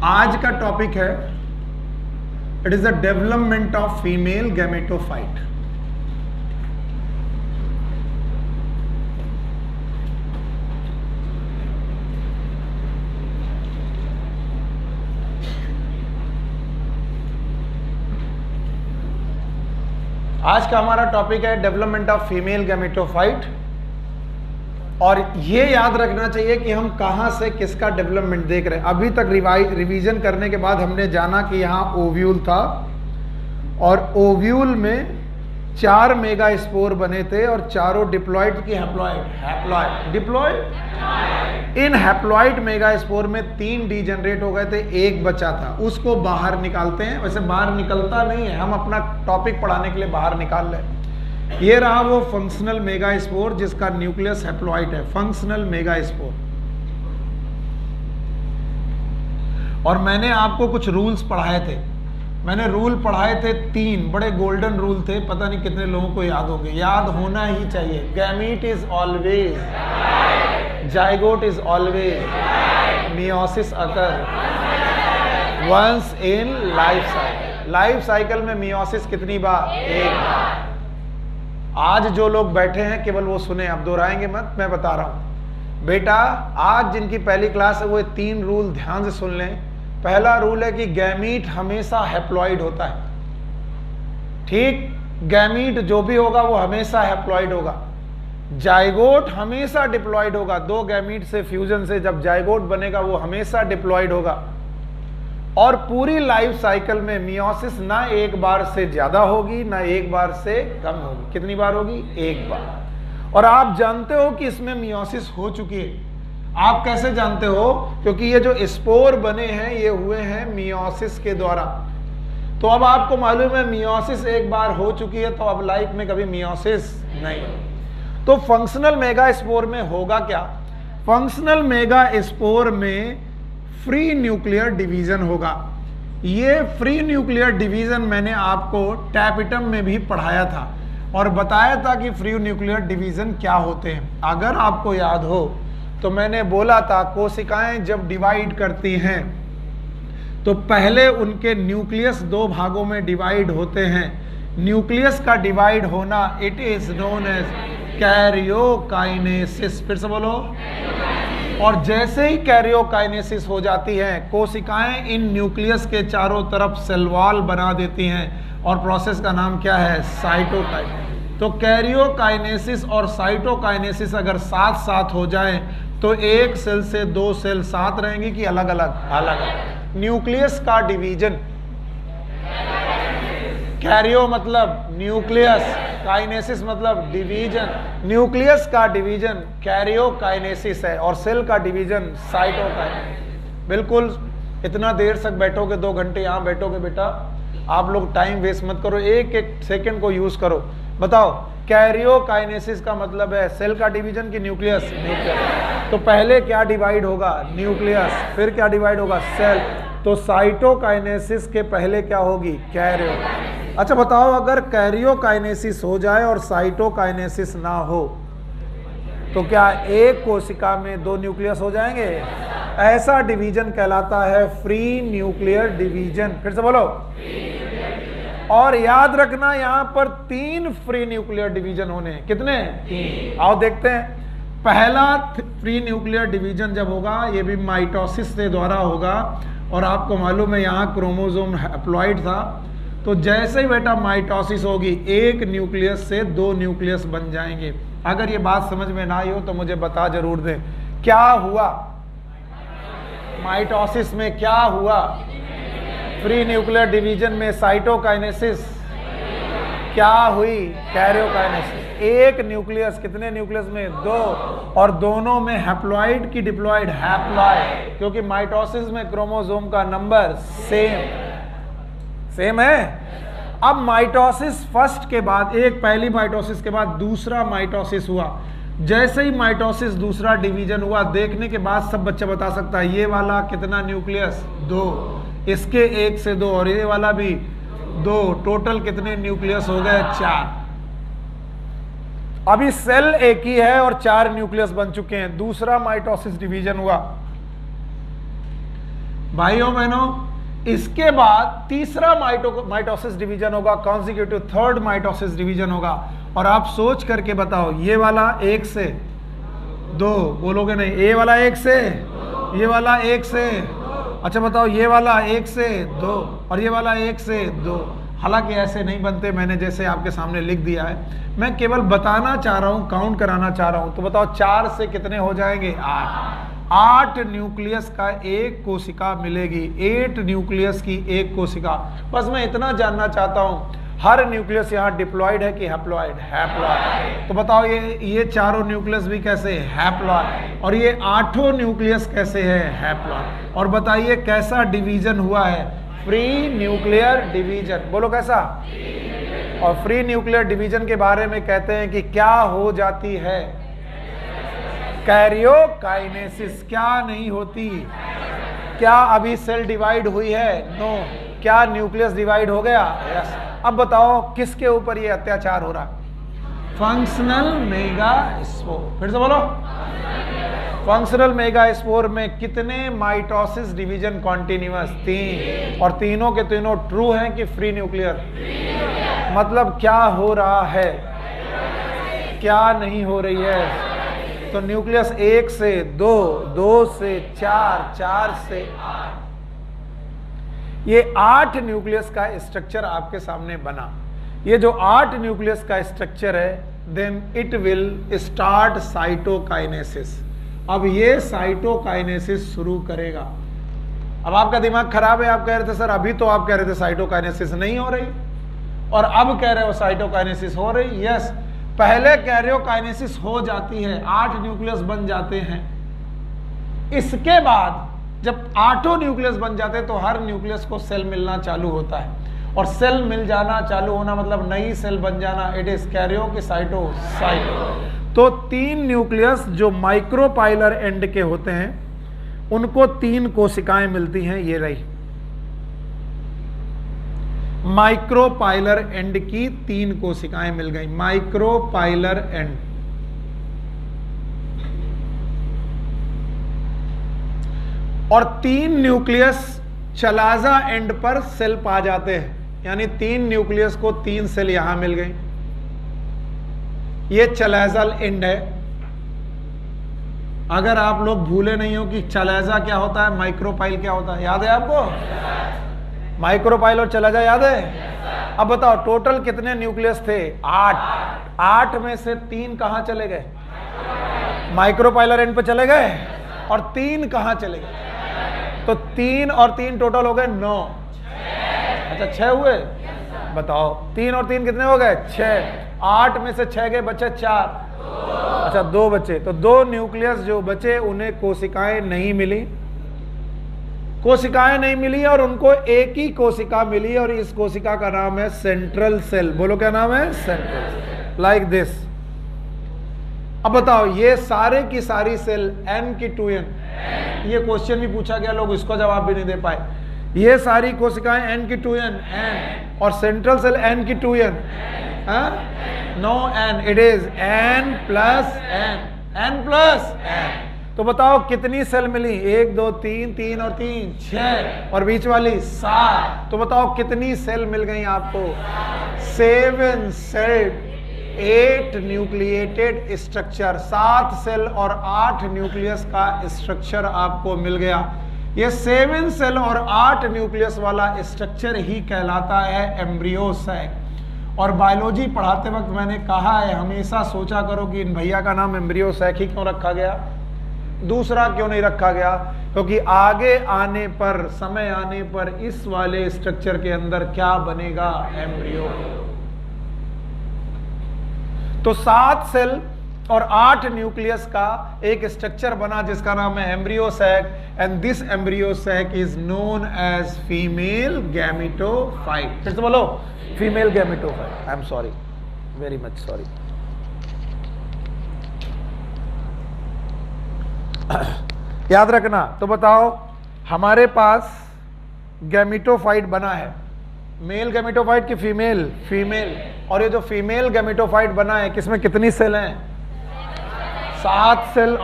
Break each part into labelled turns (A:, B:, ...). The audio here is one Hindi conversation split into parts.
A: आज का टॉपिक है it is the development of female gametophyte. आज का हमारा टॉपिक है डेवलपमेंट ऑफ फीमेल गैमेटोफाइट। और ये याद रखना चाहिए कि हम कहां से किसका डेवलपमेंट देख रहे हैं। अभी तक रिवीजन करने के बाद हमने जाना कि यहां ओव्यूल था और ओव्यूल में 4 मेगा स्पोर बने थे और चारों डिप्लॉइड की डिप्लॉइड इन हैप्लॉइड मेगा स्पोर में 3 डीजनरेट हो गए थे, एक बचा था, उसको बाहर निकालते हैं। वैसे बाहर निकलता नहीं है, हम अपना टॉपिक पढ़ाने के लिए बाहर निकाल रहे हैं। ये रहा वो फंक्शनल मेगा स्पोर जिसका न्यूक्लियस हैप्लॉइड है, फंक्शनल मेगा स्पोर। और मैंने आपको कुछ रूल्स पढ़ाए थे, मैंने रूल पढ़ाए थे 3 बड़े गोल्डन रूल थे, पता नहीं कितने लोगों को याद होंगे, याद होना ही चाहिए। Gamete is always, zygote is always, meiosis occur once in life cycle. Life cycle में मियोसिस कितनी बार? एक बार। आज जो लोग बैठे हैं केवल वो सुने, अब दोहराएंगे मत, मैं बता रहा हूं बेटा। आज जिनकी पहली क्लास है वो 3 रूल ध्यान से सुन लें। पहला रूल है कि गैमीट हमेशा हैप्लॉइड होता है, ठीक? गैमीट जो भी होगा वो हमेशा हैप्लॉइड होगा। जाइगोट हमेशा डिप्लॉइड होगा, 2 गैमीट से फ्यूजन से जब जाइगोट बनेगा वो हमेशा डिप्लॉइड होगा। और पूरी लाइफ साइकिल में मियोसिस ना एक बार से ज्यादा होगी ना एक बार से कम होगी। कितनी बार होगी? एक बार। और आप जानते हो कि इसमें मियोसिस हो चुकी है। आप कैसे जानते हो? क्योंकि ये जो स्पोर बने हैं ये हुए हैं मियोसिस के द्वारा। तो अब आपको मालूम है मियोसिस एक बार हो चुकी है, तो अब लाइफ में कभी मियोसिस नहीं। तो फंक्शनल मेगा स्पोर में होगा क्या? फंक्शनल मेगा स्पोर में फ्री न्यूक्लियर डिवीजन होगा। ये फ्री न्यूक्लियर डिवीजन मैंने आपको टैपिटम में भी पढ़ाया था और बताया था कि फ्री न्यूक्लियर डिवीजन क्या होते हैं। अगर आपको याद हो तो मैंने बोला था कोशिकाएं जब डिवाइड करती हैं तो पहले उनके न्यूक्लियस 2 भागों में डिवाइड होते हैं। न्यूक्लियस का डिवाइड होना it is known as karyokinesis. फिर से बोलो। और जैसे ही कैरियोकाइनेसिस हो जाती है कोशिकाएं इन न्यूक्लियस के चारों तरफ सेल वॉल बना देती हैं और प्रोसेस का नाम क्या है? साइटोकाइनेसिस। तो कैरियोकाइनेसिस और साइटोकाइनेसिस अगर साथ साथ हो जाए तो एक सेल से 2 सेल साथ रहेंगी कि अलग अलग? अलग अलग। न्यूक्लियस का डिवीजन, कैरियो मतलब न्यूक्लियस, काइनेसिस मतलब डिवीजन। न्यूक्लियस का डिवीजन कैरियोकाइनेसिस है और सेल का डिवीजन साइटोकाइनेसिस। बिल्कुल इतना देर तक बैठोगे, 2 घंटे यहाँ बैठोगे बेटा, आप लोग टाइम वेस्ट मत करो, एक एक सेकंड को यूज करो। बताओ कैरियोकाइनेसिस का मतलब है सेल का डिवीजन की न्यूक्लियस? न्यूक्लियस। तो पहले क्या डिवाइड होगा? न्यूक्लियस। फिर क्या डिवाइड होगा? सेल। तो साइटोकाइनेसिस के पहले क्या होगी? कैरियो। अच्छा बताओ, अगर कैरियोकाइनेसिस हो जाए और साइटोकाइनेसिस ना हो तो क्या एक कोशिका में 2 न्यूक्लियस हो जाएंगे? ऐसा डिवीजन कहलाता है फ्री न्यूक्लियर डिवीजन। फिर से बोलो। और याद रखना यहां पर 3 फ्री न्यूक्लियर डिवीजन होने हैं। कितने? 3। आओ देखते हैं। पहला फ्री न्यूक्लियर डिवीजन जब होगा ये भी माइटोसिस के द्वारा होगा। और आपको मालूम है यहाँ क्रोमोसोम हैप्लॉइड था, तो जैसे ही बेटा माइटोसिस होगी एक न्यूक्लियस से 2 न्यूक्लियस बन जाएंगे। अगर ये बात समझ में ना आई हो तो मुझे बता जरूर दें, क्या हुआ माइटोसिस में? क्या हुआ फ्री न्यूक्लियर डिवीजन में? साइटोकाइनेसिस। क्या हुई? कैरियोकाइनेसिस। एक न्यूक्लियस, कितने न्यूक्लियस में? 2। और दोनों में हैप्लॉइड की डिप्लॉइड? हैप्लॉइड, क्योंकि माइटोसिस में क्रोमोसोम का नंबर सेम है। अब माइटोसिस फर्स्ट के बाद, एक पहली माइटोसिस के बाद दूसरा माइटोसिस हुआ। जैसे ही माइटोसिस दूसरा डिवीजन हुआ, देखने के बाद सब बच्चा बता सकता है ये वाला कितना न्यूक्लियस? 2। इसके 1 से 2 और ये वाला भी 2। टोटल कितने न्यूक्लियस हो गए? 4। अभी सेल एक ही है और 4 न्यूक्लियस बन चुके हैं। दूसरा माइटोसिस डिवीजन हुआ, भाइयों बहनों, इसके बाद तीसरा माइटोसिस डिवीजन होगा, कॉन्जिक्यूटिव थर्ड माइटोसिस डिवीजन होगा। और आप सोच करके बताओ, ये वाला 1 से 2, बोलोगे नहीं, ये वाला 1 से, ये वाला 1 से, अच्छा बताओ ये वाला 1 से 2 और ये वाला 1 से 2। हालांकि ऐसे नहीं बनते, मैंने जैसे आपके सामने लिख दिया है, मैं केवल बताना चाह रहा हूं, काउंट कराना चाह रहा हूं। तो बताओ 4 से कितने हो जाएंगे? 8 न्यूक्लियस का एक कोशिका मिलेगी, 8 न्यूक्लियस की एक कोशिका। बस मैं इतना जानना चाहता हूं, हर न्यूक्लियस यहाँ डिप्लॉइड है कि हैप्लॉइड? हैप्लॉइड। तो बताओ ये चारों न्यूक्लियस भी कैसे? हैप्लॉइड। और ये 8 न्यूक्लियस कैसे है? हैप्लॉइड। और बताइए कैसा डिवीजन हुआ है? Free nuclear division. बोलो कैसा? और फ्री न्यूक्लियर डिवीजन के बारे में कहते हैं कि क्या हो जाती है? कैरियोकाइनेसिस। क्या नहीं होती? क्या अभी सेल डिवाइड हुई है? नो। क्या न्यूक्लियस डिवाइड हो गया? यस। अब बताओ किसके ऊपर ये अत्याचार हो रहा है? Functional megaspore. फिर से बोलो। फंक्शनल मेगास्पोर में कितने माइटोसिस डिवीजन कॉन्टिन्यूअस? 3। और तीनों के तीनों ट्रू हैं कि फ्री न्यूक्लियर? मतलब क्या हो रहा है, क्या नहीं हो रही है? तो न्यूक्लियस 1 से 2, 2 से 4, 4 से 8, ये 8 न्यूक्लियस का स्ट्रक्चर आपके सामने बना। ये जो 8 न्यूक्लियस का स्ट्रक्चर है, then it will start cytokinesis. अब ये साइटोकाइनेसिस शुरू करेगा। अब आपका दिमाग खराब है, आप कह रहे थे सर अभी तो आप कह रहे थे साइटोकाइनेसिस नहीं हो रही और अब कह रहे हो साइटोकाइनेसिस हो रही। यस, पहले कैरियोकाइनेसिस हो जाती है, 8 न्यूक्लियस बन जाते हैं। इसके बाद जब 8 न्यूक्लियस बन जाते हैं तो हर न्यूक्लियस को सेल मिलना चालू होता है। और सेल मिल जाना चालू होना मतलब नई सेल बन जाना, इट इज कैरियोकाइनेसिस। तो 3 न्यूक्लियस जो माइक्रोपाइलर एंड के होते हैं उनको 3 कोशिकाएं मिलती हैं। ये रही माइक्रोपाइलर एंड की 3 कोशिकाएं मिल गई। Micropylar and. और 3 न्यूक्लियस चलाजा एंड पर सेल पा जाते हैं, यानी 3 न्यूक्लियस को 3 सेल यहां मिल गई। ये चलाजल एंड है। अगर आप लोग भूले नहीं हो कि चलाजा क्या होता है, माइक्रोपाइल क्या होता है, याद है आपको? माइक्रोपाइल और चलाजा याद है? अब बताओ टोटल कितने न्यूक्लियस थे? 8। 8 में से 3 कहां चले गए? माइक्रोपाइलर एंड पे चले गए। और 3 कहां चले गए? तो 3 और 3 टोटल हो गए 9। अच्छा 6 हुए? बताओ 3 और 3 कितने हो गए? 6। 8 में से 6 गए, बचे 4। अच्छा 2 बचे। तो 2 न्यूक्लियस जो बचे उन्हें कोशिकाएं नहीं मिली। कोशिकाएं नहीं मिली और उनको एक ही कोशिका मिली और इस कोशिका का नाम है सेंट्रल सेल। बोलो क्या नाम है? सेंट्रल। Like this. अब बताओ ये सारे की सारी सेल n की 2n, ये क्वेश्चन भी पूछा गया, लोग इसको जवाब भी नहीं दे पाए। ये सारी कोशिकाएं n की 2n n और सेंट्रल सेल n की 2n। No n, it is n plus n plus n। तो बताओ कितनी सेल मिली? 1 2 3, 3 और 3 6 और बीच वाली 7। तो बताओ कितनी सेल मिल गई आपको? 7 सेल 8 न्यूक्लिएटेड स्ट्रक्चर। 7 सेल और 8 न्यूक्लियस का स्ट्रक्चर आपको मिल गया। ये 7 सेल और 8 न्यूक्लियस वाला स्ट्रक्चर ही कहलाता है एम्ब्रियो सैक। और बायोलॉजी पढ़ाते वक्त मैंने कहा है, हमेशा सोचा करो कि इन भैया का नाम एम्ब्रियो सैक ही क्यों रखा गया, दूसरा क्यों नहीं रखा गया? क्योंकि आगे आने पर, समय आने पर इस वाले स्ट्रक्चर के अंदर क्या बनेगा? एम्ब्रियो। तो 7 सेल और 8 न्यूक्लियस का एक स्ट्रक्चर बना जिसका नाम है embryo sac. And this embryo sac is known as female gametophyte. फिर से बोलो, female gametophyte. I am sorry, very much sorry. याद रखना। तो बताओ हमारे पास गैमेटोफाइट बना है, मेल गैमेटोफाइट की फीमेल? फीमेल। और ये जो फीमेल गैमेटोफाइट बना है किसमें कितनी सेल हैं? 7 सेल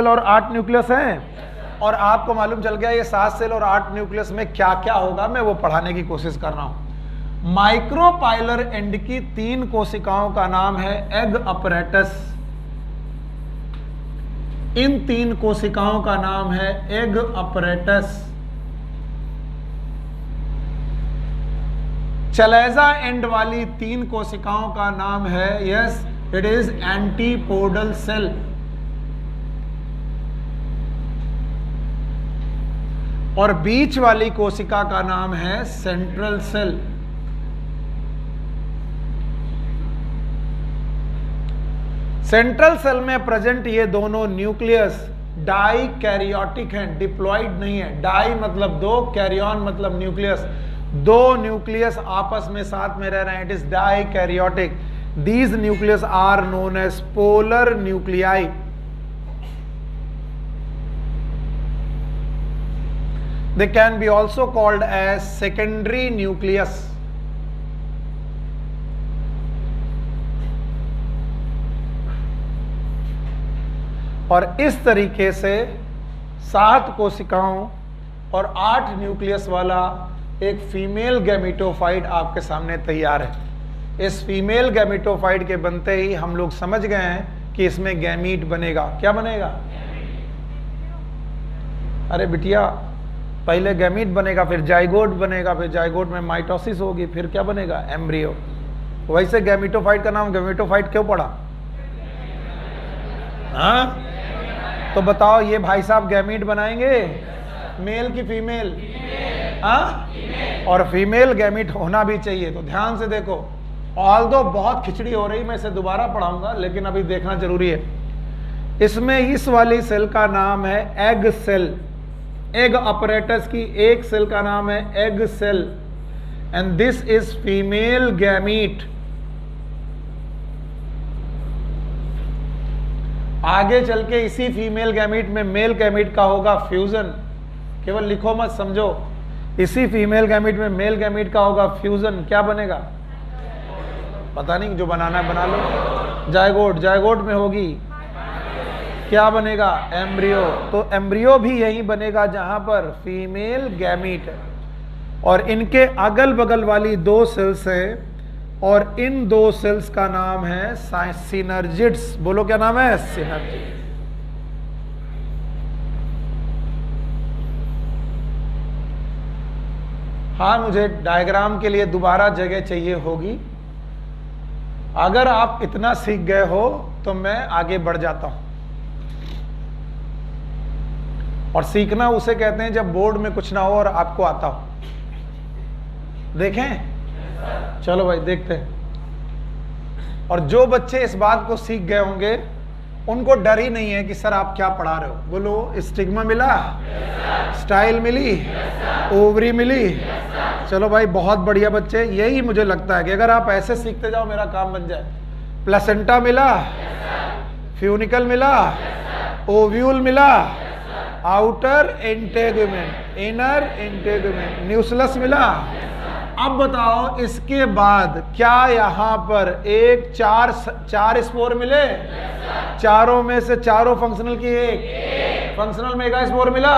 A: और 8 न्यूक्लियस हैं। और आपको मालूम चल गया ये 7 सेल और 8 न्यूक्लियस में क्या क्या होगा, मैं वो पढ़ाने की कोशिश कर रहा हूं। माइक्रोपाइलर एंड की 3 कोशिकाओं का नाम है एग अपरेटस। इन 3 कोशिकाओं का नाम है एग अपरेटस। चलेजा एंड वाली 3 कोशिकाओं का नाम है, yes it is antipodal cell. और बीच वाली कोशिका का नाम है सेंट्रल सेल। सेंट्रल सेल में प्रेजेंट ये दोनों न्यूक्लियस डाई कैरियोटिक हैं, डिप्लॉइड नहीं है। डाई मतलब 2, कैरियन मतलब न्यूक्लियस। 2 न्यूक्लियस आपस में साथ में रह रहे हैं, it is dikaryotic. These nucleus are known as polar nuclei. They can be also called as secondary nucleus. और इस तरीके से 7 कोशिकाओं और 8 न्यूक्लियस वाला एक फीमेल गैमेटोफाइट आपके सामने तैयार है। इस फीमेल गैमेटोफाइट के बनते ही हम लोग समझ गए हैं कि इसमें गैमीट बनेगा। क्या बनेगा? अरे बिटिया, पहले गैमीट बनेगा, फिर जाइगोट बनेगा, फिर जाइगोट में माइटोसिस होगी, फिर क्या बनेगा? एम्ब्रियो। वैसे गैमेटोफाइट का नाम गैमेटोफाइट क्यों पड़ा? हाँ, तो बताओ ये भाई साहब गैमीट बनाएंगे, मेल की फीमेल? हाँ, और फीमेल गैमीट होना भी चाहिए। तो ध्यान से देखो, ऑल्दो बहुत खिचड़ी हो रही, मैं इसे दोबारा पढ़ाऊंगा, लेकिन अभी देखना जरूरी है। इसमें इस वाली सेल का नाम है एग सेल। एग अपरेटस की एक सेल का नाम है egg cell and this is female gamete. आगे चल के इसी फीमेल गैमीट में मेल गैमीट का होगा फ्यूजन। केवल लिखो मत, समझो। इसी फीमेल गैमीट में मेल गैमीट का होगा फ्यूजन। क्या बनेगा? पता नहीं, जो बनाना है बना लो। जाइगोट, जाइगोट में होगी क्या बनेगा? एम्ब्रियो। तो एम्ब्रियो भी यही बनेगा जहां पर फीमेल गैमीट है। और इनके अगल बगल वाली 2 सेल्स हैं और इन 2 सेल्स का नाम है सिनर्जिड्स। बोलो क्या नाम है? सिनर्जिड। हाँ, मुझे डायग्राम के लिए दोबारा जगह चाहिए होगी। अगर आप इतना सीख गए हो तो मैं आगे बढ़ जाता हूं। और सीखना उसे कहते हैं जब बोर्ड में कुछ ना हो और आपको आता हो। देखें, चलो भाई देखते हैं। और जो बच्चे इस बात को सीख गए होंगे उनको डर ही नहीं है कि सर आप क्या पढ़ा रहे हो। बोलो, स्टिग्मा मिला? स्टाइल मिली? ओवरी मिली? चलो भाई, बहुत बढ़िया बच्चे। यही मुझे लगता है कि अगर आप ऐसे सीखते जाओ मेरा काम बन जाए। प्लेसेंटा मिला? फ्यूनिकल मिला? ओव्यूल मिला? Outer integument, inner integument, nucleus मिला? अब बताओ इसके बाद क्या यहाँ पर 4 स्पोर मिले? चारों में से चारों फंक्शनल की एक फंक्शनल मेगा स्पोर मिला?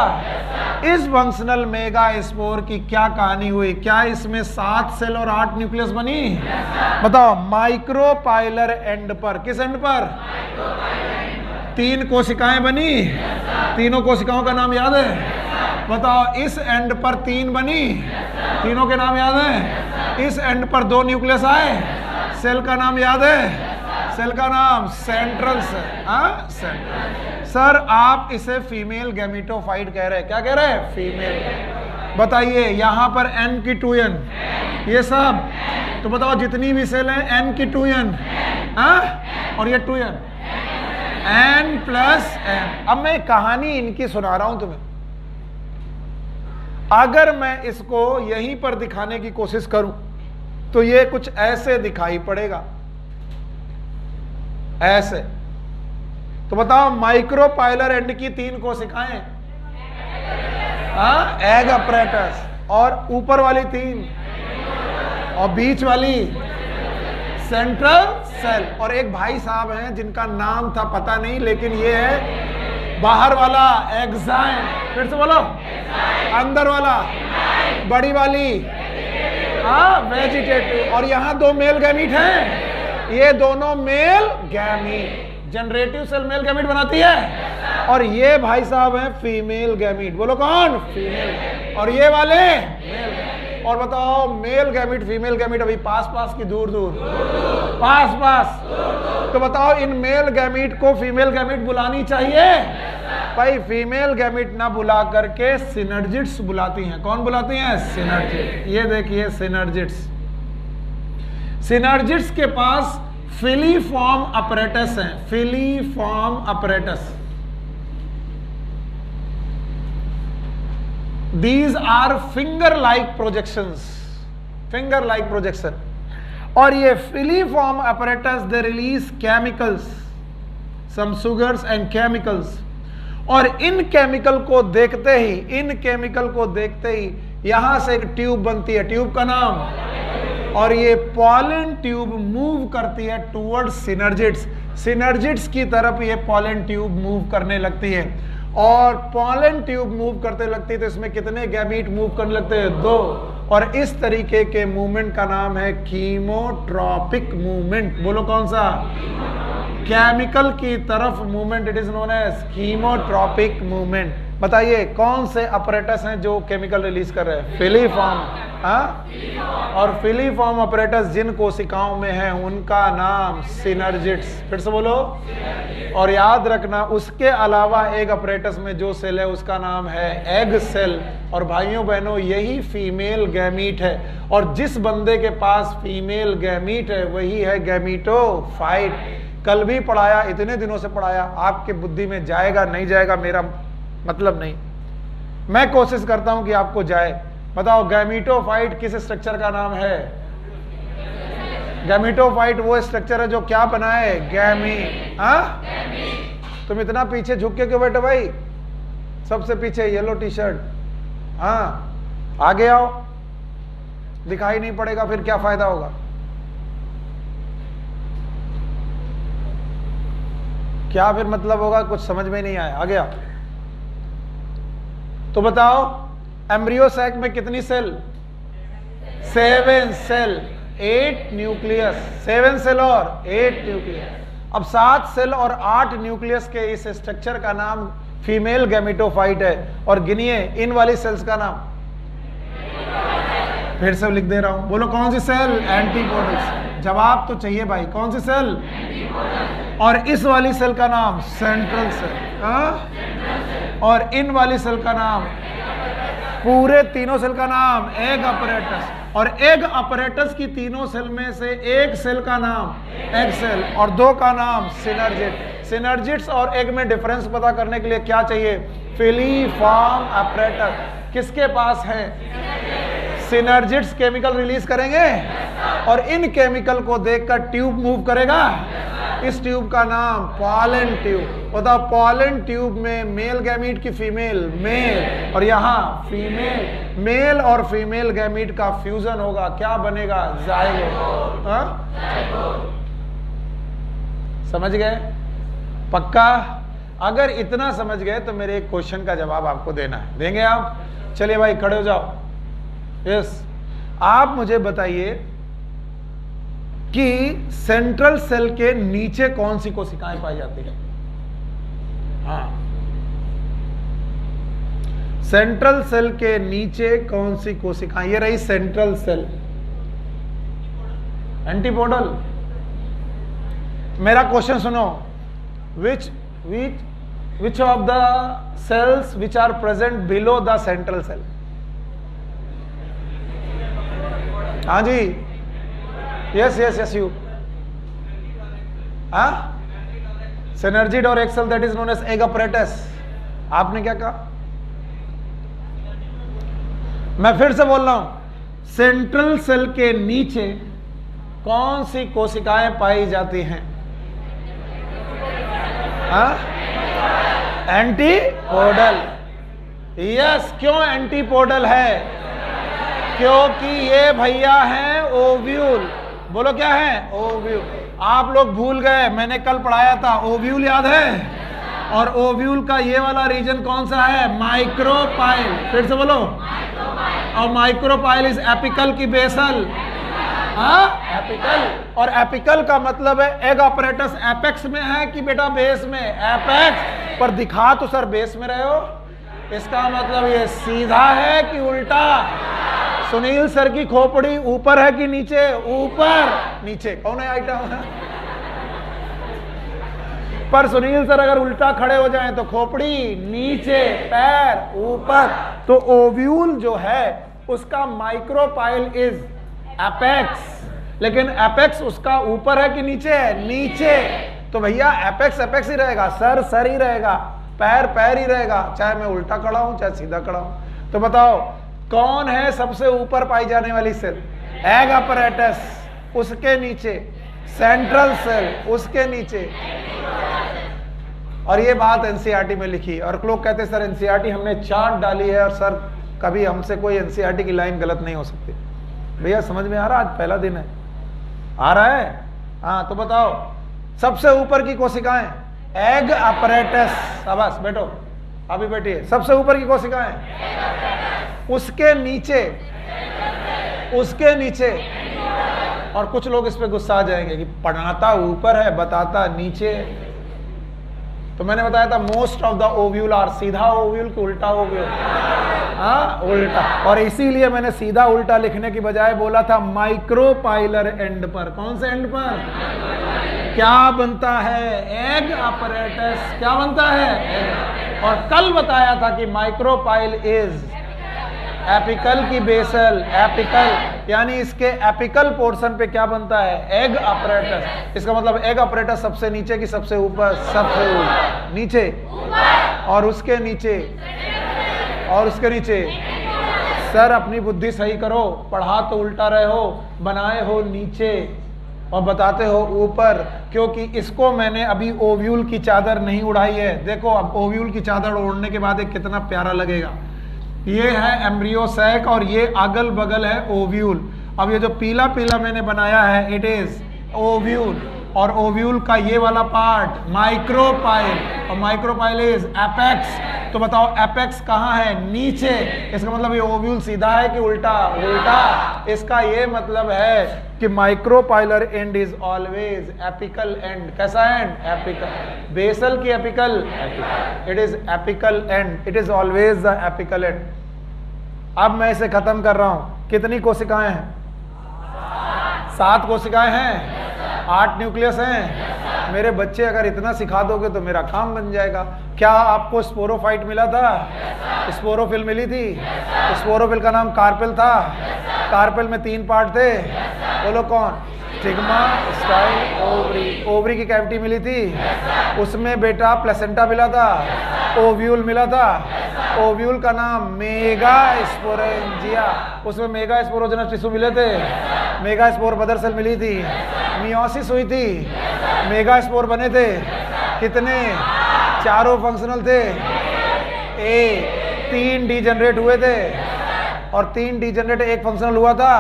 A: इस फंक्शनल मेगा स्पोर की क्या कहानी हुई? क्या इसमें 7 सेल और 8 न्यूक्लियस बनी? बताओ। माइक्रोपाइलर एंड पर, किस एंड पर? 3 कोशिकाएं बनी। तीनों कोशिकाओं का नाम याद है? बताओ। इस एंड पर 3 बनी, तीनों के नाम याद है? इस एंड पर 2 न्यूक्लियस आए, सेल का नाम याद है? सेल का नाम सेंट्रल सेल। सेंट्रल। सर आप इसे फीमेल गैमेटोफाइट कह रहे हैं। क्या कह रहे हैं? फीमेल। बताइए, यहां पर n की 2n, ये सब। तो बताओ जितनी भी सेल है n की 2n, और ये 2n, n प्लस n। अब मैं कहानी इनकी सुना रहा हूं तुम्हें। अगर मैं इसको यहीं पर दिखाने की कोशिश करूं तो ये कुछ ऐसे दिखाई पड़ेगा, ऐसे। तो बताओ, माइक्रोपाइलर एंड की 3 कोशिकाएं, एग अपरेटस, और ऊपर वाली 3, और बीच वाली सेंट्रल सेल। और एक भाई साहब हैं जिनका नाम था पता नहीं, लेकिन ये है बाहर वाला एग्जाइन, फिर से बोलो, अंदर वाला, बड़ी वाली वेजिटेटिव। और यहाँ दो मेल गैमीट हैं, ये दोनों male gamete. Generative cell male gamete बनाती है और ये भाई साहब हैं फीमेल गैमीट। बोलो कौन? फीमेल। और ये वाले मेल। और बताओ मेल गैमीट फीमेल गैमीट अभी पास पास की दूर दूर? पास पास। तो बताओ इन मेल गैमीट को फीमेल गैमीट बुलानी चाहिए? भाई फीमेल गैमीट ना बुला करके सिनर्जिट्स बुलाती हैं। कौन बुलाती हैं? सिनर्जिट। ये देखिए सिनर्जिट्स। सिनर्जिट्स के पास फिलीफॉर्म अपरेटस है, filiform apparatus. These are finger-like projections, finger-like projection. और ये filiform apparatus they release chemicals, some sugars and chemicals. और इन केमिकल को देखते ही यहां से एक ट्यूब बनती है, ट्यूब का नाम, और ये पॉलन ट्यूब मूव करती है टूवर्ड्स सिनर्जिट्स। सिनर्जिट्स की तरफ ये पॉलन ट्यूब मूव करने लगती है। और पॉलन ट्यूब मूव करते लगती है तो इसमें कितने गैमीट मूव करने लगते हैं? 2। और इस तरीके के मूवमेंट का नाम है कीमोट्रॉपिक मूवमेंट। बोलो कौन सा? केमिकल की तरफ movement, it is known as chemotropic movement. बताइए कौन से अपरेटस हैं जो केमिकल रिलीज कर रहे हैं? फिलीफॉर्म। और फिलीफॉर्म अपरेटस जिन कोशिकाओं में है उनका नाम सिनर्जिट्स। फिर से बोलो। और याद रखना उसके अलावा एक अपरेटस में जो सेल है उसका नाम है एग सेल। और भाइयों बहनों यही फीमेल गैमीट है। और जिस बंदे के पास फीमेल गैमीट है वही है गैमीटोफाइट। कल भी पढ़ाया, इतने दिनों से पढ़ाया, आपके बुद्धि में जाएगा नहीं जाएगा मेरा मतलब नहीं, मैं कोशिश करता हूं कि आपको जाए। बताओ गैमीटोफाइट किस स्ट्रक्चर का नाम है? गैमीटोफाइट वो स्ट्रक्चर है जो क्या बनाए? गैमीट। तुम इतना पीछे झुक के क्यों बैठे भाई? सबसे पीछे येलो टी शर्ट। आगे आओ, दिखाई नहीं पड़ेगा फिर क्या फायदा होगा? क्या फिर मतलब होगा? कुछ समझ में नहीं आया। आ गया तो बताओ एम्ब्रियो सैक में कितनी सेल? 7 cell, 8 nucleus. 7 सेल और 8 न्यूक्लियस। अब 7 सेल और 8 न्यूक्लियस के इस स्ट्रक्चर का नाम फीमेल गैमीटोफाइट है। और गिनिए इन वाली सेल्स का नाम। फिर से लिख दे रहा हूं, बोलो कौन सी सेल? एंटीपोडल। जवाब तो चाहिए भाई, कौन सी सेल? और इस वाली सेल का नाम सेंट्रल सेल। और इन वाली सेल का नाम, पूरे तीनों सेल का नाम एग अपरेटस। और एग अपरेटस की तीनों सेल में से एक सेल का नाम एग सेल और 2 का नाम सिनर्जिट। सिनर्जिट्स और एग में डिफरेंस पता करने के लिए क्या चाहिए? फिलीफॉर्म अपरेटस किसके पास है? सिनर्जिट्स केमिकल रिलीज करेंगे और इन केमिकल को देखकर ट्यूब मूव करेगा। इस ट्यूब का नाम पॉलन ट्यूब। बताओ पॉलन ट्यूब में मेल गैमीट की फीमेल? मेल। और यहाँ फीमेल। मेल और फीमेल गैमीट का फ्यूजन होगा, क्या बनेगा? जाइगोट। समझ गए? पक्का? अगर इतना समझ गए तो मेरे एक क्वेश्चन का जवाब आपको देना है। देंगे आप? चलिए भाई खड़े हो जाओ। यस, आप मुझे बताइए कि सेंट्रल सेल के नीचे कौन सी कोशिकाएं पाई जाती है? सेंट्रल सेल के नीचे कौन सी कोशिकाएं? ये रही सेंट्रल सेल। एंटीपोडल। मेरा क्वेश्चन सुनो, which of the cells which are present below the central cell? हाँ जी, यस यू। सिनर्जिड और egg cell, that is known as egg apparatus. आपने क्या कहा? मैं फिर से बोल रहा हूं, सेंट्रल सेल के नीचे कौन सी कोशिकाएं पाई जाती हैं? एंटीपोडल। यस, क्यों एंटीपोडल है? क्योंकि ये भैया हैं ओव्यूल। बोलो क्या है? ओव्यूल। आप लोग भूल गए, मैंने कल पढ़ाया था, ओव्यूल याद है? और ओव्यूल का ये वाला रीजन कौन सा है? माइक्रोपाइल। फिर से बोलो। और माइक्रोपाइल इज एपिकल की बेसल? हाँ, एपिकल। और एपिकल का मतलब है एग अपरेटस एपेक्स में है कि बेटा बेस में? एपेक्स। पर दिखा तो सर बेस में रहे हो, इसका मतलब ये सीधा है कि उल्टा? सुनील सर की खोपड़ी ऊपर है कि नीचे? ऊपर। नीचे कौन है आइटम? पर सुनील सर अगर उल्टा खड़े हो जाएं तो खोपड़ी नीचे, पैर ऊपर। तो ओव्यूल जो है उसका माइक्रोपाइल इज एपेक्स, लेकिन एपेक्स उसका ऊपर है कि नीचे है? नीचे। तो भैया एपेक्स एपेक्स ही रहेगा, सर सर ही रहेगा, पैर पैर ही रहेगा, चाहे मैं उल्टा खड़ा हूं चाहे सीधा खड़ा हूं। तो बताओ कौन है सबसे ऊपर पाई जाने वाली सेल? एग अपरेटस, उसके नीचे सेंट्रल सेल, उसके नीचे। और ये बात एनसीईआरटी में लिखी, और लोग कहते हैं सर एनसीईआरटी हमने चार्ट डाली है और सर कभी हमसे कोई एनसीईआरटी की लाइन गलत नहीं हो सकती। भैया समझ में आ रहा? आज पहला दिन है, आ रहा है? हाँ, तो बताओ सबसे ऊपर की कोशिकाएं एग अपरेटस। शाबाश, बैठो, अभी बैठिए। सबसे ऊपर की कोशिकाएं, उसके नीचे, उसके नीचे। और कुछ लोग इस पे गुस्सा आ जाएंगे कि पढ़ाता ऊपर है बताता नीचे। तो मैंने बताया था most of the ovule are सीधा ओव्यूल कि उल्टा ओव्यूल? हाँ, उल्टा। और इसीलिए मैंने सीधा उल्टा लिखने की बजाय बोला था माइक्रोपाइलर एंड पर। कौन से एंड पर? क्या बनता है? Egg apparatus. क्या बनता है? और कल बताया था कि माइक्रोपाइल इज एपिकल की बेसल। एपिकल यानी इसके एपिकल पोर्शन पे क्या बनता है? Egg apparatus. इसका मतलब एग अपरेटस सबसे नीचे की सबसे ऊपर? सबसे ऊपर। नीचे और उसके नीचे और उसके नीचे। सर अपनी बुद्धि सही करो, पढ़ा तो उल्टा रहे हो, बनाए हो नीचे और बताते हो ऊपर, क्योंकि इसको मैंने अभी ओव्यूल की चादर नहीं उड़ाई है। देखो अब ओव्यूल की चादर ओढ़ने के बाद एक कितना प्यारा लगेगा। ये है एम्ब्रियो सैक और ये अगल बगल है ओव्यूल। अब ये जो पीला पीला मैंने बनाया है इट इज ओव्यूल, और ओव्यूल का ये वाला पार्ट माइक्रोपाइल, और माइक्रोपाइल इज एपेक्स। तो बताओ एपेक्स कहाँ है? नीचे। इसका मतलब ये ओव्यूल सीधा है कि उल्टा? उल्टा। इसका ये मतलब है कि micropylar and is always apical and. कैसा एंड? एपिकल। बेसल की apical? It is apical and, it is always the apical and. अब मैं इसे खत्म कर रहा हूं। कितनी कोशिकाएं हैं? 7 कोशिकाएं हैं, 8 न्यूक्लियस हैं। मेरे बच्चे अगर इतना सिखा दोगे तो मेरा काम बन जाएगा। क्या आपको स्पोरोफाइट मिला था? स्पोरोफिल मिली थी? स्पोरोफिल का नाम कार्पेल था। कार्पेल में 3 पार्ट थे, बोलो कौन? Stigma, style, ovary. ओवरी की कैविटी मिली थी, उसमें बेटा प्लेसेंटा मिला था, ओव्यूल मिला था। ओव्यूल का नाम मेगा स्पोरेंजिया, उसमें मेगा स्पोरोजेनस टिश्यू मिले थे, मेगा स्पोर मदर सेल मिली थी, मियोसिस हुई थी, मेगा स्पोर बने थे। कितने? 4 फंक्शनल थे, 3 डीजनरेट हुए थे, और 3 डीजनरेट 1 फंक्शनल हुआ था।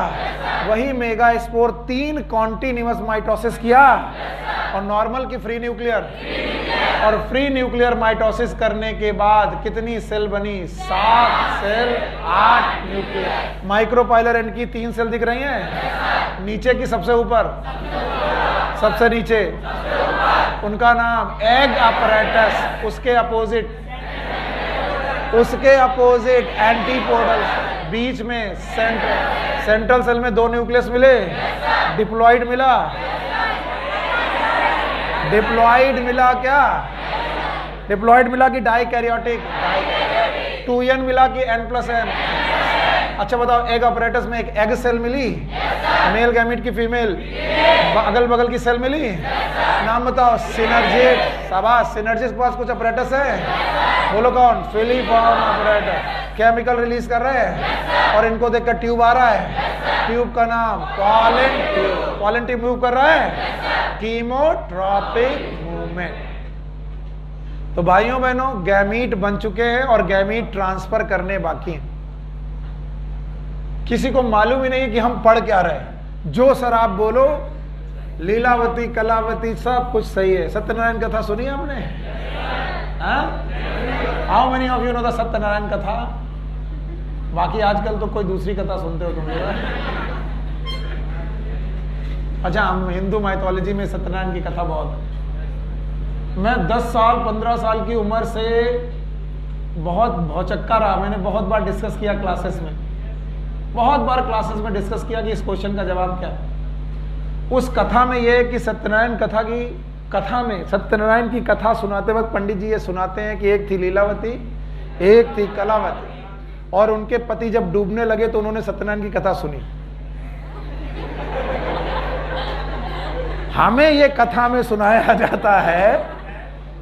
A: वही मेगा स्पोर 3 कॉन्टिन्यूअस माइटोसिस किया, और नॉर्मल की फ्री न्यूक्लियर, और फ्री न्यूक्लियर माइटोसिस करने के बाद कितनी सेल बनी? 7 सेल, 8 न्यूक्लियर। माइक्रोपाइलर एंड की 3 सेल दिख रही हैं, नीचे की सबसे ऊपर, सबसे नीचे, उनका नाम एग अपरेटस। उसके अपोजिट, उसके अपोजिट एंटीपोडल, बीच में सेंट्रल सेल में 2 न्यूक्लियस मिले, डिप्लॉइड मिला, डिप्लॉइड मिला क्या? डिप्लॉइड मिला कि डाइकैरियोटिक? 2n मिला कि n+n? अच्छा बताओ, एग अपरेटस में एक एग सेल मिली, मेल गैमीट की फीमेल, अगल बगल की सेल मिली, नाम बताओ? सिनर्जिस। शाबाश, सिनर्जिस के पास कुछ अपरेटस है, बोलो कौन? Filiform apparatus. केमिकल रिलीज कर रहे हैं और इनको देखकर ट्यूब आ रहा है, ट्यूब का नाम pollen tube. Pollen tube move कर रहा है, कीमोट्रॉपिक मूवमेंट। तो भाइयों बहनों, गैमीट बन चुके हैं और गैमीट ट्रांसफर करने बाकी हैं। किसी को मालूम ही नहीं है कि हम पढ़ क्या रहे हैं। जो सर आप बोलो, लीलावती, कलावती, सब कुछ सही है। सत्यनारायण कथा सुनी आपने? How many of you know the Satyanarayan कथा? बाकी आजकल तो कोई दूसरी कथा सुनते हो तुम लोग। अच्छा, हम हिंदू माइथोलॉजी में सत्यनारायण की कथा बहुत है। मैं 10 साल 15 साल की उम्र से बहुत भौचक्का रहा। मैंने बहुत बार डिस्कस किया क्लासेस में, बहुत बार क्लासेस में डिस्कस किया कि इस क्वेश्चन का जवाब क्या है। उस कथा में यह है कि सत्यनारायण कथा में सत्यनारायण की कथा सुनाते वक्त पंडित जी ये सुनाते हैं कि एक थी लीलावती, एक थी कलावती, और उनके पति जब डूबने लगे तो उन्होंने सत्यनारायण की कथा सुनी। हमें ये कथा में सुनाया जाता है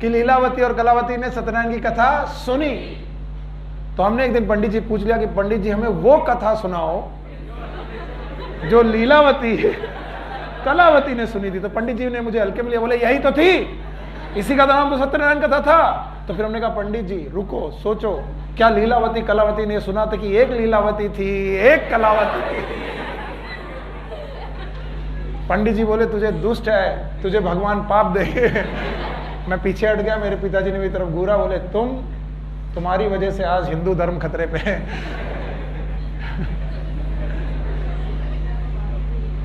A: कि लीलावती और कलावती ने सत्यनारायण की कथा सुनी। तो हमने एक दिन पंडित जी पूछ लिया कि पंडित जी हमें वो कथा सुनाओ जो लीलावती कलावती ने सुनी थी। तो पंडित जी ने मुझे हल्के में लिया, बोले यही तो थी, इसी का नाम तो सत्यनारायण कथा था। तो फिर हमने कहा पंडित जी रुको, सोचो, क्या लीलावती कलावती ने सुना था कि एक लीलावती थी एक कलावती थी? पंडित जी बोले तुझे दुष्ट है, तुझे भगवान पाप देंगे। मैं पीछे हट गया, मेरे पिताजी ने मेरी तरफ घूरा, बोले तुम्हारी वजह से आज हिंदू धर्म खतरे पे है।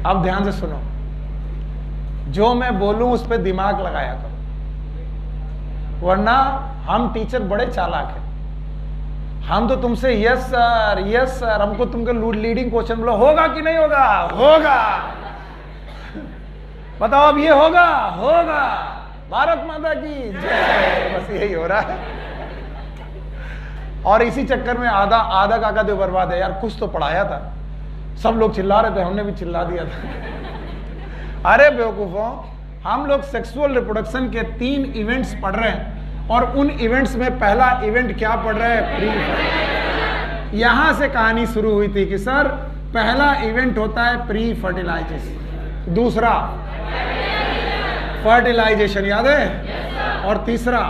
A: अब ध्यान से सुनो, जो मैं बोलूं उस पर दिमाग लगाया करो, वरना हम टीचर बड़े चालाक हैं। हम तो तुमसे यस सर, हमको तुमको लीडिंग क्वेश्चन बोलो, होगा कि नहीं होगा? होगा। बताओ अब ये होगा? होगा। भारत माता की जय। बस यही हो रहा है। और इसी चक्कर में आधा काका दे बर्बाद है। यार कुछ तो पढ़ाया था, सब लोग चिल्ला रहे थे, हमने भी चिल्ला दिया था। अरे बेवकूफों, हम लोग सेक्सुअल रिप्रोडक्शन के 3 इवेंट्स पढ़ रहे हैं, और उन इवेंट्स में पहला इवेंट क्या पढ़ रहे हैं? प्री। यहां से कहानी शुरू हुई थी कि सर पहला इवेंट होता है प्री फर्टिलाइजेशन, दूसरा फर्टिलाइजेशन, याद है, और तीसरा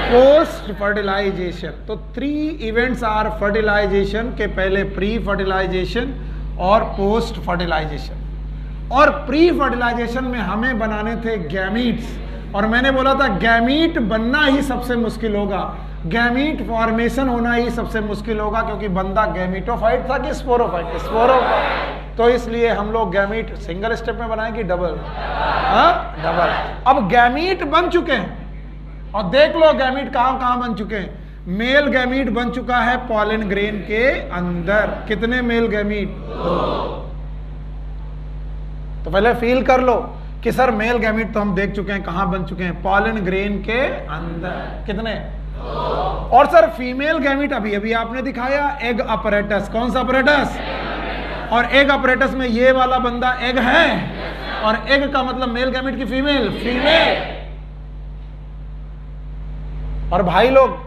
A: पोस्ट फर्टिलाइजेशन। तो 3 इवेंट्स आर फर्टिलाइजेशन के पहले प्री फर्टिलाइजेशन और पोस्ट फर्टिलाइजेशन। और प्री फर्टिलाइजेशन में हमें बनाने थे गैमीट्स, और मैंने बोला था गैमीट बनना ही सबसे मुश्किल होगा, गैमीट फॉर्मेशन होना ही सबसे मुश्किल होगा, क्योंकि बंदा गैमीटोफाइट था कि स्पोरोफाइट? स्पोरोफाइट। तो इसलिए हम लोग गैमीट सिंगल स्टेप में बनाएंगे, डबल? डबल। अब गैमीट बन चुके हैं, और देख लो गैमीट कहां कहां बन चुके हैं। मेल गैमीट बन चुका है पॉलन ग्रेन के अंदर। कितने मेल गैमीट? 2। तो पहले फील कर लो कि सर मेल गैमीट तो हम देख चुके हैं, कहां बन चुके हैं? पॉलन ग्रेन के अंदर। कितने? 2। और सर फीमेल गैमीट अभी अभी आपने दिखाया, एग अपरेटस। कौन सा अपरेटस? और एग अपरेटस में ये वाला बंदा एग है, और एग का मतलब मेल गैमीट की फीमेल। और भाई लोग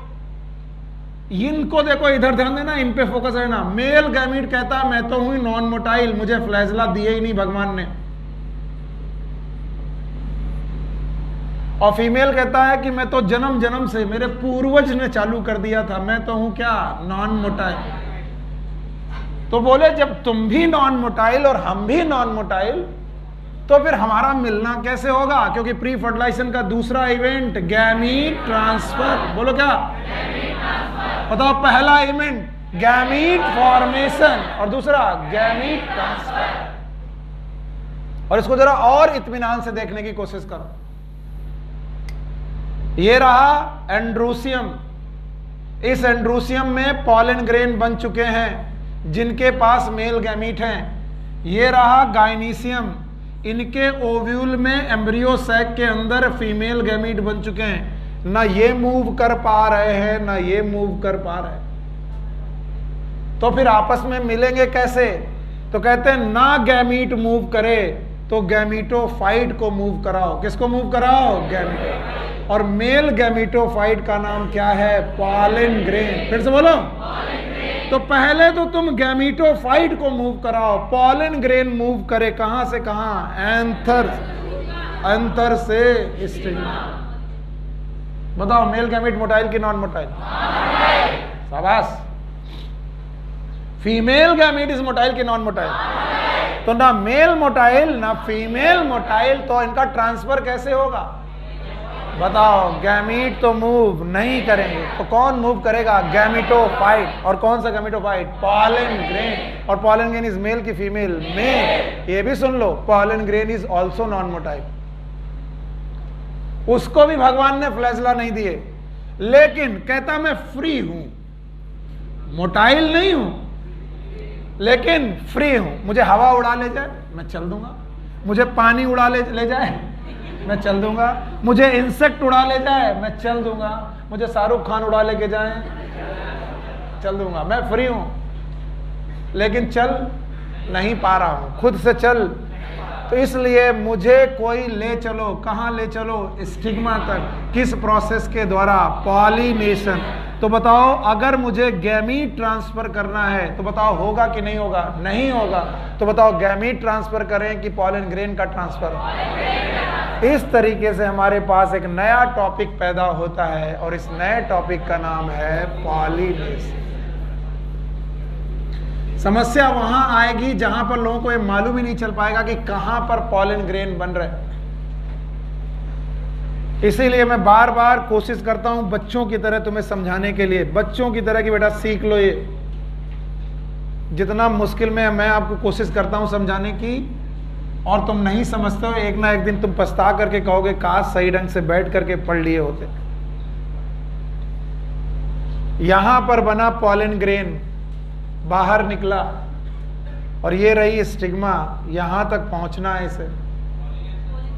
A: इनको देखो, इधर ध्यान देना, इन पे फोकस रहना। मेल गैमीट कहता है मैं तो हूं नॉन मोटाइल, मुझे फ्लैजला दिए ही नहीं भगवान ने। और फीमेल कहता है कि मैं तो जन्म जन्म से मेरे पूर्वज ने चालू कर दिया था, मैं तो हूं क्या? Non motile. तो बोले जब तुम भी नॉन मोटाइल और हम भी नॉन मोटाइल, तो फिर हमारा मिलना कैसे होगा? क्योंकि प्री फर्टिलाइजेशन का दूसरा इवेंट गैमीट ट्रांसफर। बोलो क्या? बताओ, पहला इवेंट गैमीट फॉर्मेशन और दूसरा गैमीट ट्रांसफर। और इसको जरा और इत्मीनान से देखने की कोशिश करो। ये रहा एंड्रूसियम। इस एंड्रूसियम में पॉलन ग्रेन बन चुके हैं जिनके पास मेल गैमीट हैं। ये रहा गाइनीशियम, इनके ओव्यूल में एम्ब्रियो सैक के अंदर फीमेल गैमीट बन चुके हैं। ना ये मूव कर पा रहे हैं, ना ये मूव कर पा रहे हैं। तो फिर आपस में मिलेंगे कैसे? तो कहते हैं ना गैमीट मूव करे तो गैमीटोफाइट को मूव कराओ। किसको मूव कराओ? गैमीटो। और मेल गैमीटोफाइट का नाम क्या है? Pollen grain. फिर से बोलो। तो पहले तो तुम गैमीटोफाइट को मूव कराओ, पॉलन ग्रेन मूव करे कहां से कहां? एंथर से स्टिग्मा। बताओ मेल गैमीट मोटाइल की नॉन मोटाइल? शाबाश। फीमेल गैमीट इज मोटाइल की नॉन मोटाइल? तो ना मेल मोटाइल ना फीमेल मोटाइल, तो इनका ट्रांसफर कैसे होगा? बताओ, गैमीट तो मूव नहीं करेंगे, तो कौन मूव करेगा? गैमीटोफाइट। और कौन सा गैमीटोफाइट? Pollen grain. और पॉलन ग्रेन इज मेल की फीमेल? मेल। ये भी सुन लो, pollen grain is also non motile. उसको भी भगवान ने फ्लैजला नहीं दिए, लेकिन कहता मैं फ्री हूं, मोटाइल नहीं हूं लेकिन फ्री हूं। मुझे हवा उड़ा ले जाए मैं चल दूंगा, मुझे पानी उड़ा ले जाए मैं चल दूंगा, मुझे इंसेक्ट उड़ा ले जाए मैं चल दूंगा, मुझे शाहरुख खान उड़ा लेके जाए चल दूंगा, मैं फ्री हूं। लेकिन चल नहीं पा रहा हूं, खुद से चल। तो इसलिए मुझे कोई ले चलो, कहां ले चलो? स्टिग्मा तक। किस प्रोसेस के द्वारा? पॉलिनेशन। तो बताओ, अगर मुझे गैमीट ट्रांसफर करना है तो बताओ होगा कि नहीं होगा? नहीं होगा। तो बताओ, गैमीट ट्रांसफर करें कि पॉलन ग्रेन का ट्रांसफर? इस तरीके से हमारे पास एक नया टॉपिक पैदा होता है, और इस नए टॉपिक का नाम है पॉलिनेशन। समस्या वहां आएगी जहां पर लोगों को ये मालूम ही नहीं चल पाएगा कि कहां पर पॉलन ग्रेन बन रहे। इसीलिए मैं बार बार कोशिश करता हूं बच्चों की तरह तुम्हें समझाने के लिए, बच्चों की तरह कि बेटा सीख लो। ये जितना मुश्किल में मैं आपको कोशिश करता हूं समझाने की, और तुम नहीं समझते हो, एक ना एक दिन तुम पछता करके कहोगे काश सही ढंग से बैठ करके पढ़ लिए होते। यहां पर बना पॉलन ग्रेन, बाहर निकला, और ये रही स्टिग्मा। यहां तक पहुंचना है इसे,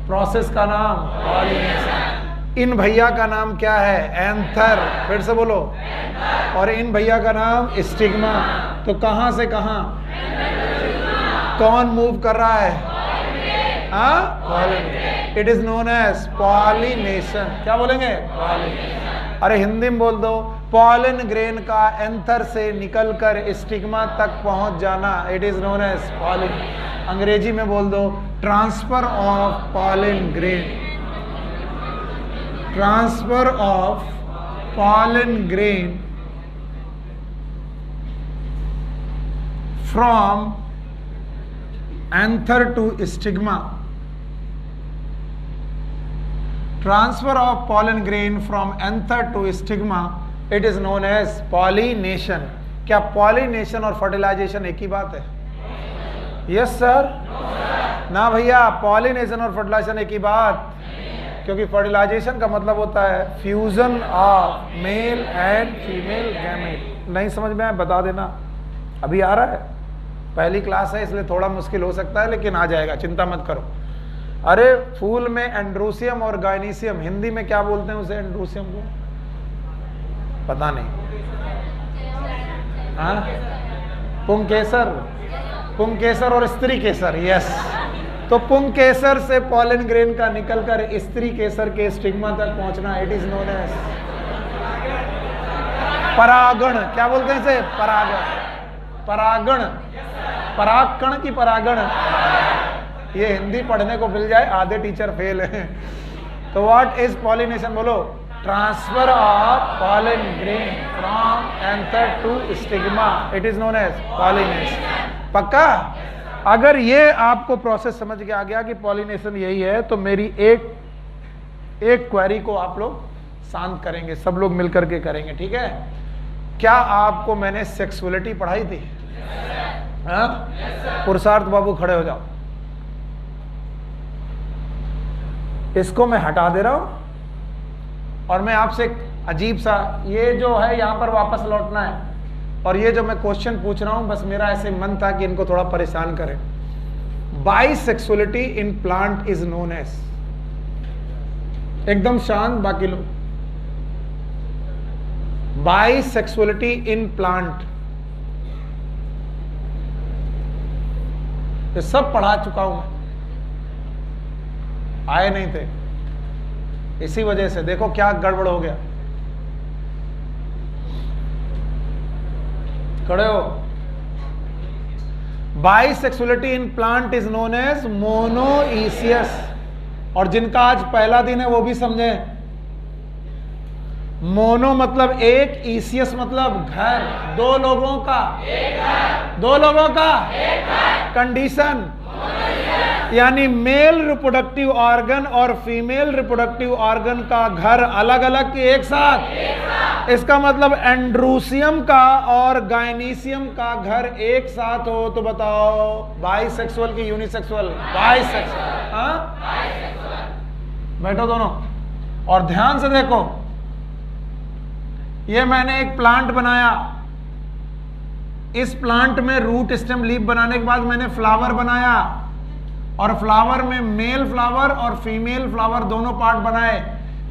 A: प्रोसेस का नाम पॉलिनेशन। इन भैया का नाम क्या है? एंथर। फिर से बोलो। और इन भैया का नाम स्टिग्मा। तो कहां से कहां? कौन मूव कर रहा है? Pollination. It is known as pollination. क्या बोलेंगे? पॉलिनेशन। अरे हिंदी में बोल दो, पॉलन ग्रेन का एंथर से निकलकर स्टिग्मा तक पहुंच जाना, it is known as pollination. अंग्रेजी में बोल दो, transfer of pollen grain. Transfer of pollen grain from anther to stigma. Transfer of pollen grain from anther to stigma, it is known as pollination. क्या पॉलिनेशन और फर्टिलाइजेशन एक ही बात है? Yes sir? ना भैया, पॉलिनेशन और फर्टिलाइजेशन एक ही बात, क्योंकि फर्टिलाइजेशन का मतलब होता है fusion of male and female gamete. नहीं समझ में आया बता देना, अभी आ रहा है, पहली क्लास है इसलिए थोड़ा मुश्किल हो सकता है, लेकिन आ जाएगा, चिंता मत करो। अरे फूल में एंड्रोसियम और गाइनीसियम, हिंदी में क्या बोलते हैं उसे? एंड्रोसियम को पता नहीं। हाँ, पुंकेसर, पुंकेसर और स्त्री केसर। यस, तो पुंकेसर से पॉलन ग्रेन का निकलकर स्त्री केसर के स्टिग्मा तक पहुंचना, इट इज नोन एज परागण। क्या बोलते हैं इसे? परागण। परागण, परागकण की परागण। ये हिंदी पढ़ने को मिल जाए, आधे टीचर फेल हैं। तो व्हाट इज पॉलिनेशन? बोलो। Transfer of pollen grain from anther to stigma, it is known as pollination. पक्का? अगर ये आपको प्रोसेस समझ के आ गया कि पॉलिनेशन यही है, तो मेरी एक क्वेरी को आप लोग शांत करेंगे, सब लोग मिलकर के करेंगे, ठीक है? क्या आपको मैंने सेक्सुअलिटी पढ़ाई थी? पुरुषार्थ बाबू खड़े हो जाओ। इसको मैं हटा दे रहा हूं, और मैं आपसे एक अजीब सा, ये जो है यहां पर वापस लौटना है, और ये जो मैं क्वेश्चन पूछ रहा हूं, बस मेरा ऐसे मन था कि इनको थोड़ा परेशान करें। Bisexuality in plant is known as, एकदम शांत बाकी लोग। बाइसेक्सुअलिटी इन प्लांट, ये सब पढ़ा चुका हूं, आए नहीं थे, इसी वजह से देखो क्या गड़बड़ हो गया। खड़े हो। Bisexuality in plant is known as monoecious, और जिनका आज पहला दिन है वो भी समझे। मोनो मतलब एक, इसियस मतलब घर, दो लोगों का, दो लोगों का, कंडीशन यानी मेल रिप्रोडक्टिव ऑर्गन और फीमेल रिप्रोडक्टिव ऑर्गन का घर अलग अलग के एक साथ। इसका मतलब एंड्रूसियम का और गायनीसियम का घर एक साथ हो तो बताओ बाइसेक्सुअल की यूनिसेक्सुअल? बाइसेक्सुअल। हाँ, बैठो दोनों और ध्यान से देखो। ये मैंने एक प्लांट बनाया, इस प्लांट में रूट स्टेम लीफ बनाने के बाद मैंने फ्लावर बनाया और फ्लावर में मेल फ्लावर और फीमेल फ्लावर दोनों पार्ट बनाए।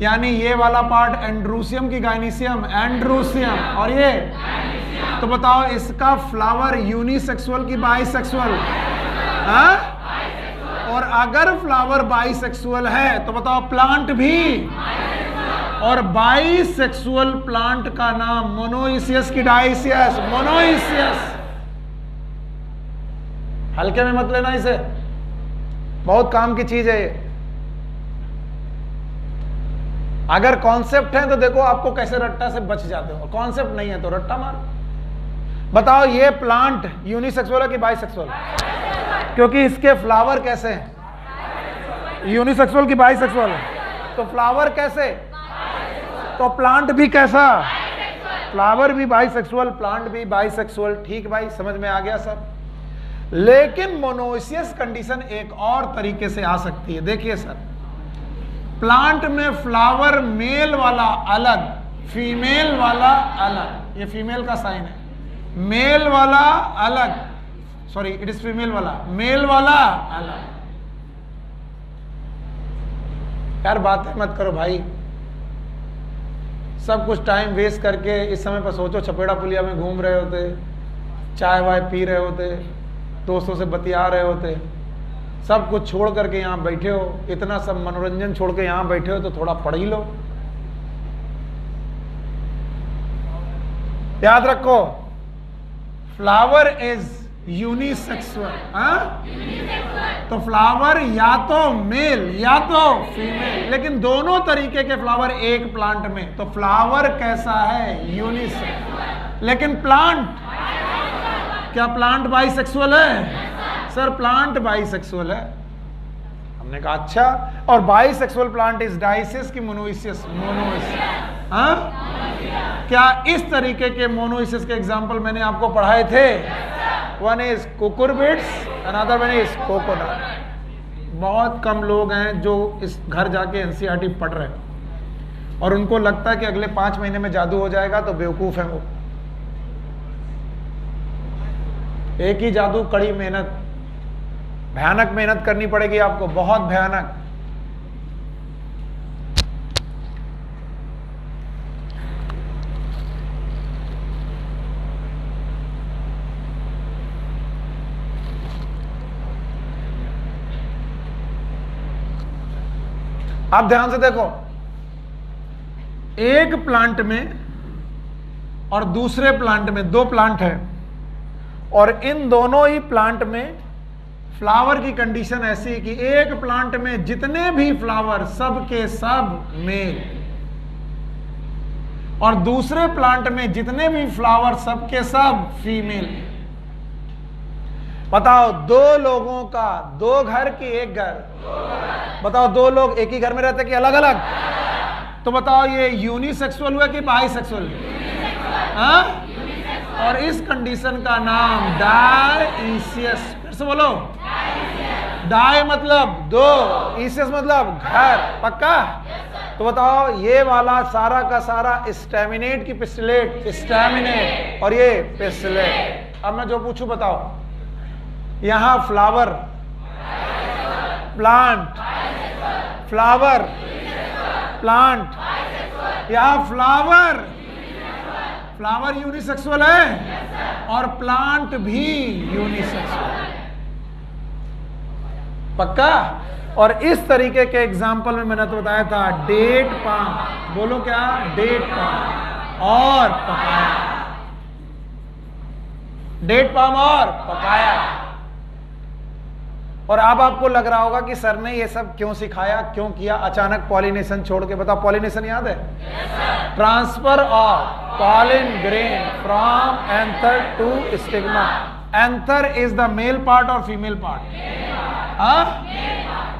A: यानी ये वाला पार्ट एंड्रूसियम की गायनीसियम, एंड्रूसियम, और ये तो बताओ इसका फ्लावर यूनिसेक्सुअल की बाइसेक्सुअल? हाँ? और अगर फ्लावर बाइसेक्सुअल है तो बताओ प्लांट भी? और बाइसेक्सुअल प्लांट का नाम मोनोइसियस की डाइसियस? मोनोइसियस। हल्के में मत लेना इसे, बहुत काम की चीज है ये। अगर कॉन्सेप्ट है तो देखो आपको कैसे रट्टा से बच जाते हो, कॉन्सेप्ट नहीं है तो रट्टा मारो। बताओ ये प्लांट यूनिसेक्सुअल है कि बाइसेक्सुअल? क्योंकि इसके फ्लावर कैसे हैं? यूनिसेक्सुअल की बाइसेक्सुअल? तो फ्लावर कैसे? तो प्लांट भी कैसा? फ्लावर भी बाइसेक्सुअल, प्लांट भी बाइसेक्सुअल। ठीक भाई, समझ में आ गया सब। लेकिन मोनोइसियस कंडीशन एक और तरीके से आ सकती है। देखिए सर, प्लांट में फ्लावर मेल वाला अलग, फीमेल वाला अलग। ये फीमेल का साइन है, मेल वाला अलग, सॉरी इट इज फीमेल वाला, मेल वाला अलग। यार बातें मत करो भाई, सब कुछ टाइम वेस्ट करके इस समय पर सोचो छपेड़ा पुलिया में घूम रहे होते, चाय वाय पी रहे होते, दोस्तों से बतिया रहे होते, सब कुछ छोड़ करके यहाँ बैठे हो, इतना सब मनोरंजन छोड़ के यहाँ बैठे हो तो थोड़ा पढ़ ही लो। याद रखो, फ्लावर इज यूनिसेक्सुअल। तो फ्लावर या तो मेल या तो फीमेल, लेकिन दोनों तरीके के फ्लावर एक प्लांट में। तो फ्लावर कैसा है? यूनिसेक्सुअल। लेकिन प्लांट, क्या प्लांट बाइसेक्सुअल है? सर प्लांट बाइसेक्सुअल है। हमने कहा अच्छा, और बाइसेक्सुअल प्लांट इज डाइसियस की मोनोइसियस? मोनोइसियस। हाँ, क्या इस तरीके के मोनोइसियस के एग्जाम्पल मैंने आपको पढ़ाए थे? One is cucurbits, another one is coconut. बहुत कम लोग हैं जो इस घर जाके एनसीईआरटी पढ़ रहे हैं और उनको लगता है कि अगले 5 महीने में जादू हो जाएगा, तो बेवकूफ है वो। एक ही जादू, कड़ी मेहनत, भयानक मेहनत करनी पड़ेगी आपको, बहुत भयानक। आप ध्यान से देखो, एक प्लांट में और दूसरे प्लांट में, 2 प्लांट है और इन दोनों ही प्लांट में फ्लावर की कंडीशन ऐसी है कि एक प्लांट में जितने भी फ्लावर सब के सब मेल, और दूसरे प्लांट में जितने भी फ्लावर सब के सब फीमेल। बताओ 2 लोगों का 2 घर की एक घर? बताओ 2 लोग एक ही घर में रहते कि अलग अलग? तो बताओ ये यूनिसेक्सुअल हुआ कि बाइसेक्सुअल? हाँ? और इस कंडीशन का नाम डाइसियस। फिर से बोलो, डाई मतलब 2, इसियस मतलब घर। पक्का? तो बताओ ये वाला सारा का सारा स्टैमिनेट की पिस्टिलेट? स्टैमिनेट। और ये पिस्टिलेट। अब मैं जो पूछूं बताओ, यहां फ्लावर, प्लांट, फ्लावर, प्लांट, यहां फ्लावर, फ्लावर यूनिसेक्सुअल है और प्लांट भी यूनिसेक्सुअल है। पक्का? और इस तरीके के एग्जाम्पल में मैंने तो बताया था, डेट पाम, बोलो क्या? डेट पाम और पपाया। डेट पाम और पपाया। और अब आपको लग रहा होगा कि सर ने ये सब क्यों सिखाया, क्यों किया अचानक पॉलिनेशन छोड़ के? बताओ, पॉलिनेशन याद है? Transfer of pollen grain from anther to stigma. Anther is the male part और फीमेल पार्ट?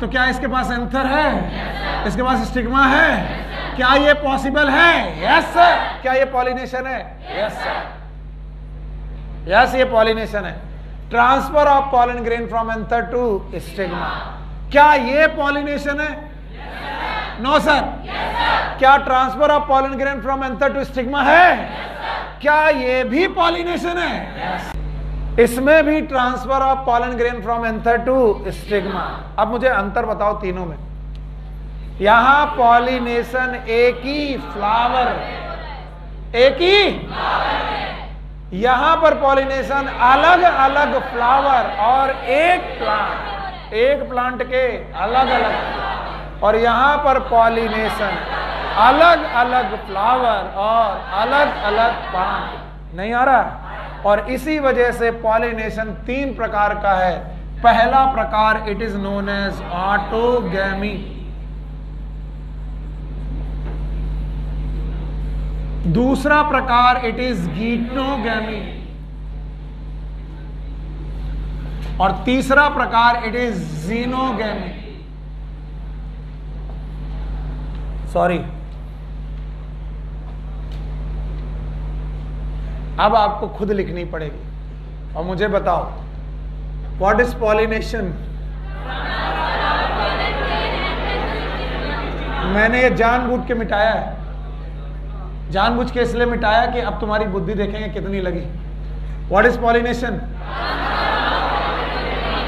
A: तो क्या इसके पास एंथर है? इसके पास स्टिग्मा है? क्या ये पॉसिबल है? Yes sir. क्या ये पॉलिनेशन है? Yes sir. यस, ये पॉलिनेशन है। Transfer of pollen grain from anther to stigma, क्या ये पॉलिनेशन है? No sir. क्या transfer of pollen grain from anther to stigma है? क्या ये भी पॉलिनेशन है? इसमें भी transfer of pollen grain from anther to stigma. अब मुझे अंतर बताओ तीनों में। यहां पॉलिनेशन एक ही फ्लावर, एक ही, यहां पर पॉलिनेशन अलग अलग फ्लावर और एक प्लांट के अलग अलग, और यहां पर पॉलिनेशन अलग अलग फ्लावर और अलग अलग प्लांट। नहीं आ रहा? और इसी वजह से पॉलिनेशन 3 प्रकार का है। पहला प्रकार it is known as autogamy, दूसरा प्रकार इट इज गीटनोगैमी, और तीसरा प्रकार इट इज जीनोगैमी। सॉरी, अब आपको खुद लिखनी पड़ेगी और मुझे बताओ व्हाट इज पॉलिनेशन। मैंने ये जानबूझ के मिटाया है, जानबूझ के इसलिए मिटाया कि अब तुम्हारी बुद्धि देखेंगे कितनी लगी। What is pollination?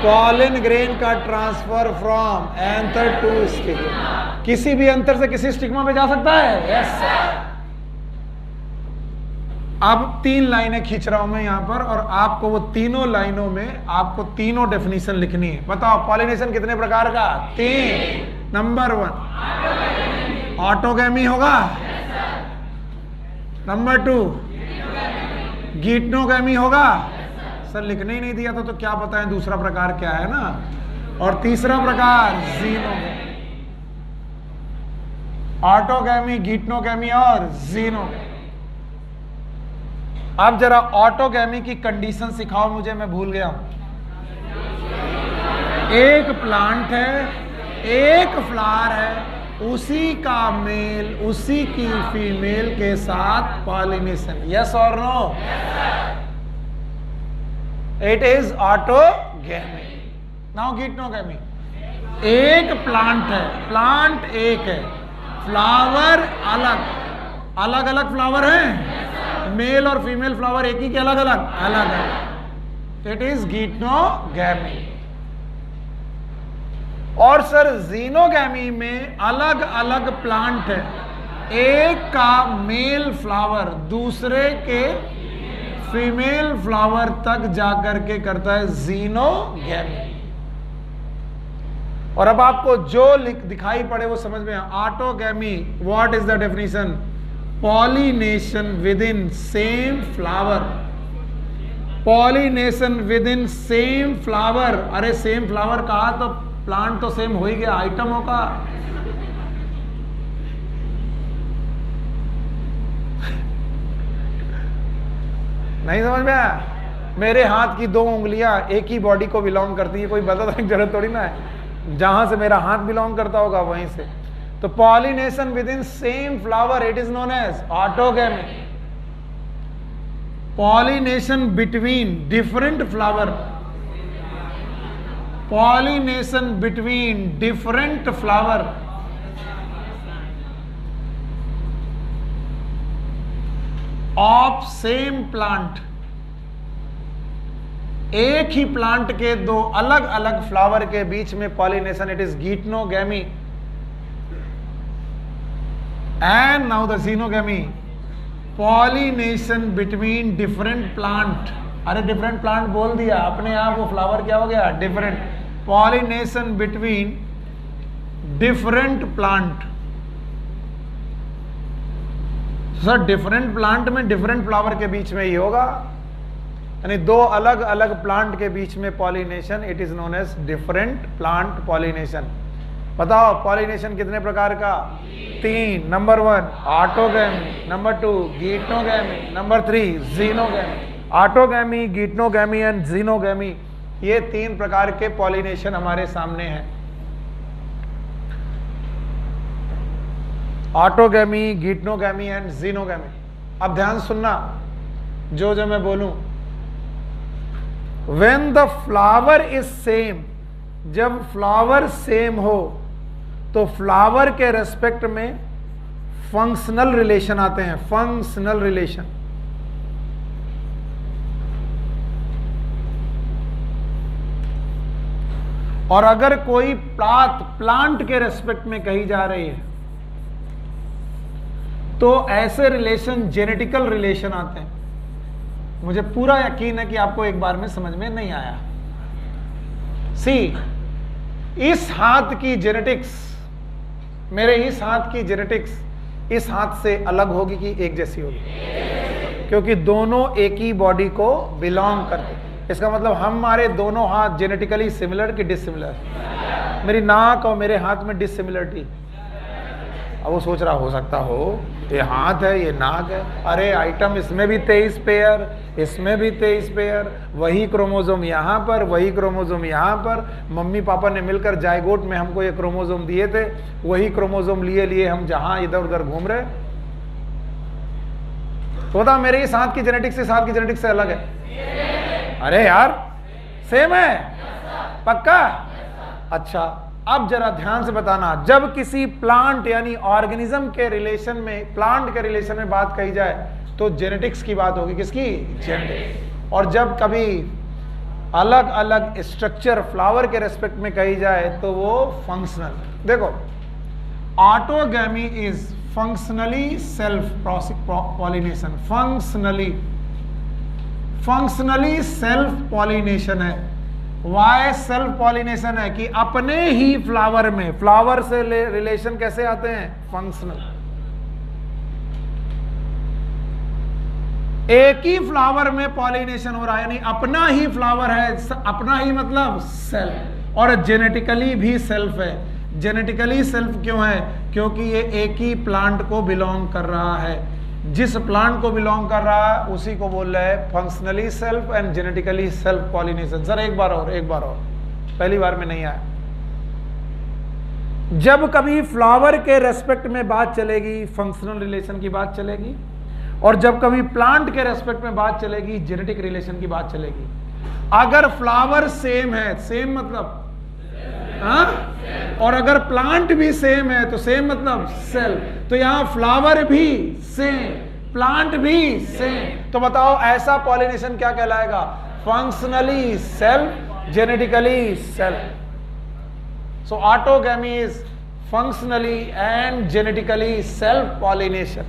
A: Pollen grain का transfer from anther to stigma. किसी भी अंतर से किसी स्टिग्मा में जा सकता है? Yes sir. अब 3 लाइनें खींच रहा हूं मैं यहां पर, और आपको वो तीनों लाइनों में आपको तीनों डेफिनेशन लिखनी है। बताओ पॉलिनेशन कितने प्रकार का? 3। नंबर 1 ऑटोगैमी होगा, नंबर 2 गीटनोगैमी होगा। सर लिखने ही नहीं दिया तो क्या बताएं दूसरा प्रकार क्या है ना, और तीसरा प्रकार जीनोगैमी। ऑटोगैमी, गीटनोगैमी और जीनोगैमी। अब जरा ऑटोगैमी की कंडीशन सिखाओ मुझे, मैं भूल गया हूं। एक प्लांट है, एक फ्लावर है, उसी का मेल उसी की फीमेल के साथ पॉलिनेशन। यस और no? It is autogamy. Now geitonogamy. एक प्लांट है, प्लांट एक है, फ्लावर अलग अलग अलग फ्लावर हैं, मेल और फीमेल फ्लावर एक ही के अलग अलग अलग है। It is geitonogamy. और सर जीनोगैमी में अलग अलग प्लांट है, एक का मेल फ्लावर दूसरे के फीमेल फ्लावर तक जाकर के करता है जीनोगैमी। और अब आपको जो दिखाई पड़े वो समझ में। Autogamy, what is the definition? Pollination with in same flower, pollination with in same flower. अरे सेम फ्लावर कहा तो प्लांट तो सेम हो ही गया, आइटम होगा। नहीं समझ में आया? मेरे हाथ की 2 उंगलियां एक ही बॉडी को बिलोंग करती है, कोई बताने की जरूरत थोड़ी ना है। जहां से मेरा हाथ बिलोंग करता होगा वहीं से। तो pollination with in same flower it is known as autogamy. Pollination between different flower, pollination between different flower of same plant. एक ही प्लांट के 2 अलग अलग फ्लावर के बीच में pollination, it is geitonogamy. And now the xenogamy, pollination between different plant। अरे डिफरेंट प्लांट बोल दिया अपने आप, वो फ्लावर क्या हो गया? Different. Pollination between different plant. Sir different plant में डिफरेंट फ्लावर के बीच में ही होगा, यानी 2 अलग अलग प्लांट के बीच में pollination, it is known as different plant pollination. बताओ पॉलिनेशन कितने प्रकार का? 3। Number 1 autogamy, number 2 geitonogamy, number 3 xenogamy. Autogamy, geitonogamy and xenogamy, ये 3 प्रकार के पॉलिनेशन हमारे सामने हैं। Autogamy, geitonogamy and xenogamy. अब ध्यान सुनना जो जो मैं बोलूं। When the flower is same, जब फ्लावर सेम हो तो फ्लावर के रेस्पेक्ट में फंक्शनल रिलेशन आते हैं, फंक्शनल रिलेशन। और अगर कोई प्लांट के रेस्पेक्ट में कही जा रही है तो ऐसे रिलेशन जेनेटिकल रिलेशन आते हैं। मुझे पूरा यकीन है कि आपको एक बार में समझ में नहीं आया। सी, इस हाथ की जेनेटिक्स, मेरे इस हाथ की जेनेटिक्स इस हाथ से अलग होगी कि एक जैसी होगी? क्योंकि दोनों एक ही बॉडी को बिलोंग करते हैं। इसका मतलब हमारे दोनों हाथ जेनेटिकली सिमिलर कि डिसिमिलर? मेरी नाक और मेरे हाथ में डिसिमिलरिटी। अब वो सोच रहा हो सकता हो ये हाथ है, ये नाक है। अरे आइटम इसमें भी 23 पेयर, इसमें भी 23 पेयर, वही क्रोमोसोम यहाँ पर, वही क्रोमोसोम यहाँ पर। मम्मी पापा ने मिलकर जायगोट में हमको ये क्रोमोसोम दिए थे, वही क्रोमोसोम लिए हम जहां इधर उधर घूम रहे। तो बता, मेरे इस हाथ की जेनेटिक्स इस हाथ की जेनेटिक्स से अलग है? अरे यार सेम है, पक्का? अच्छा, अब जरा ध्यान से बताना, जब किसी प्लांट यानी ऑर्गेनिज्म के रिलेशन में, प्लांट के रिलेशन में बात कही जाए तो जेनेटिक्स की बात होगी। किसकी? जेनेटिक्स। और जब कभी अलग अलग स्ट्रक्चर फ्लावर के रेस्पेक्ट में कही जाए तो वो फंक्शनल। देखो, autogamy is functionally self pollination. Functionally self pollination है। वाई सेल्फ पॉलिनेशन है? कि अपने ही फ्लावर में, फ्लावर से रिलेशन कैसे आते हैं? फंक्शनल। एक ही फ्लावर में पॉलिनेशन हो रहा है, यानी अपना ही फ्लावर है, अपना ही मतलब सेल्फ, और जेनेटिकली भी सेल्फ है। जेनेटिकली सेल्फ क्यों है? क्योंकि ये एक ही प्लांट को बिलोंग कर रहा है। जिस प्लांट को बिलोंग कर रहा है उसी को बोल रहे हैं functionally self and genetically self pollination. Sir एक बार और, पहली बार में नहीं आया। जब कभी फ्लावर के रेस्पेक्ट में बात चलेगी फंक्शनल रिलेशन की बात चलेगी, और जब कभी प्लांट के रेस्पेक्ट में बात चलेगी जेनेटिक रिलेशन की बात चलेगी। अगर फ्लावर सेम है, सेम मतलब और अगर प्लांट भी सेम है तो सेम मतलब सेल्फ। तो यहां फ्लावर भी सेम, प्लांट भी सेम। तो बताओ ऐसा पॉलिनेशन क्या कहलाएगा? Functionally self, genetically self. So autogamy is functionally and genetically self pollination.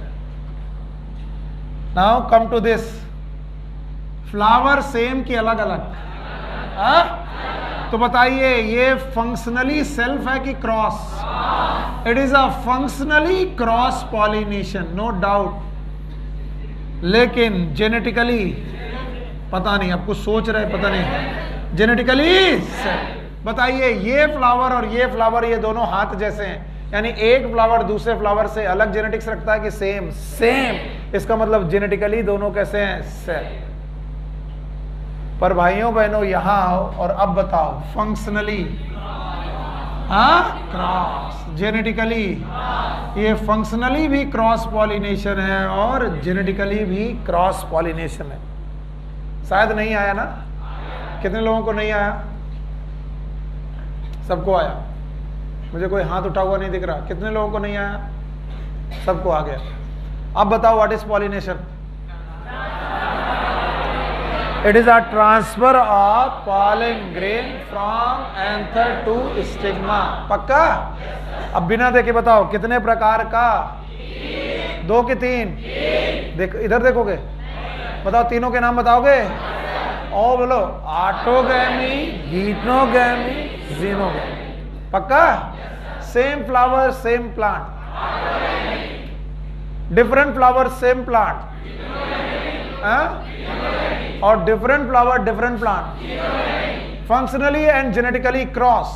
A: Now come to this, flower same की अलग अलग? तो बताइए ये फंक्शनली सेल्फ है कि cross? It is a functionally cross pollination, no doubt. लेकिन जेनेटिकली पता नहीं, अब कुछ सोच रहे पता नहीं। जेनेटिकली बताइए, ये फ्लावर और ये फ्लावर ये दोनों हाथ जैसे हैं, यानी एक फ्लावर दूसरे फ्लावर से अलग जेनेटिक्स रखता है कि सेम? सेम। इसका मतलब जेनेटिकली दोनों कैसे हैं? सेम। पर भाइयों बहनों यहां आओ और अब बताओ, फंक्शनली क्रॉस, जेनेटिकली, ये फंक्शनली भी क्रॉस पॉलिनेशन है और जेनेटिकली भी क्रॉस पॉलिनेशन है। शायद नहीं आया ना? कितने लोगों को नहीं आया? सबको आया? मुझे कोई हाथ उठा हुआ नहीं दिख रहा। कितने लोगों को नहीं आया? सबको आ गया। अब बताओ what is pollination? It is a transfer of pollen grain from anther to stigma. पक्का? अब बिना देखे बताओ कितने प्रकार का? 2 कि 3? देखो इधर देखोगे, बताओ तीनों के नाम बताओगे? और बोलो, ऑटोगैमी, गिटनोगैमी, जीनोगैमी। पक्का? Same flower same plant, different flower same plant, और different flower different plant, functionally and genetically cross,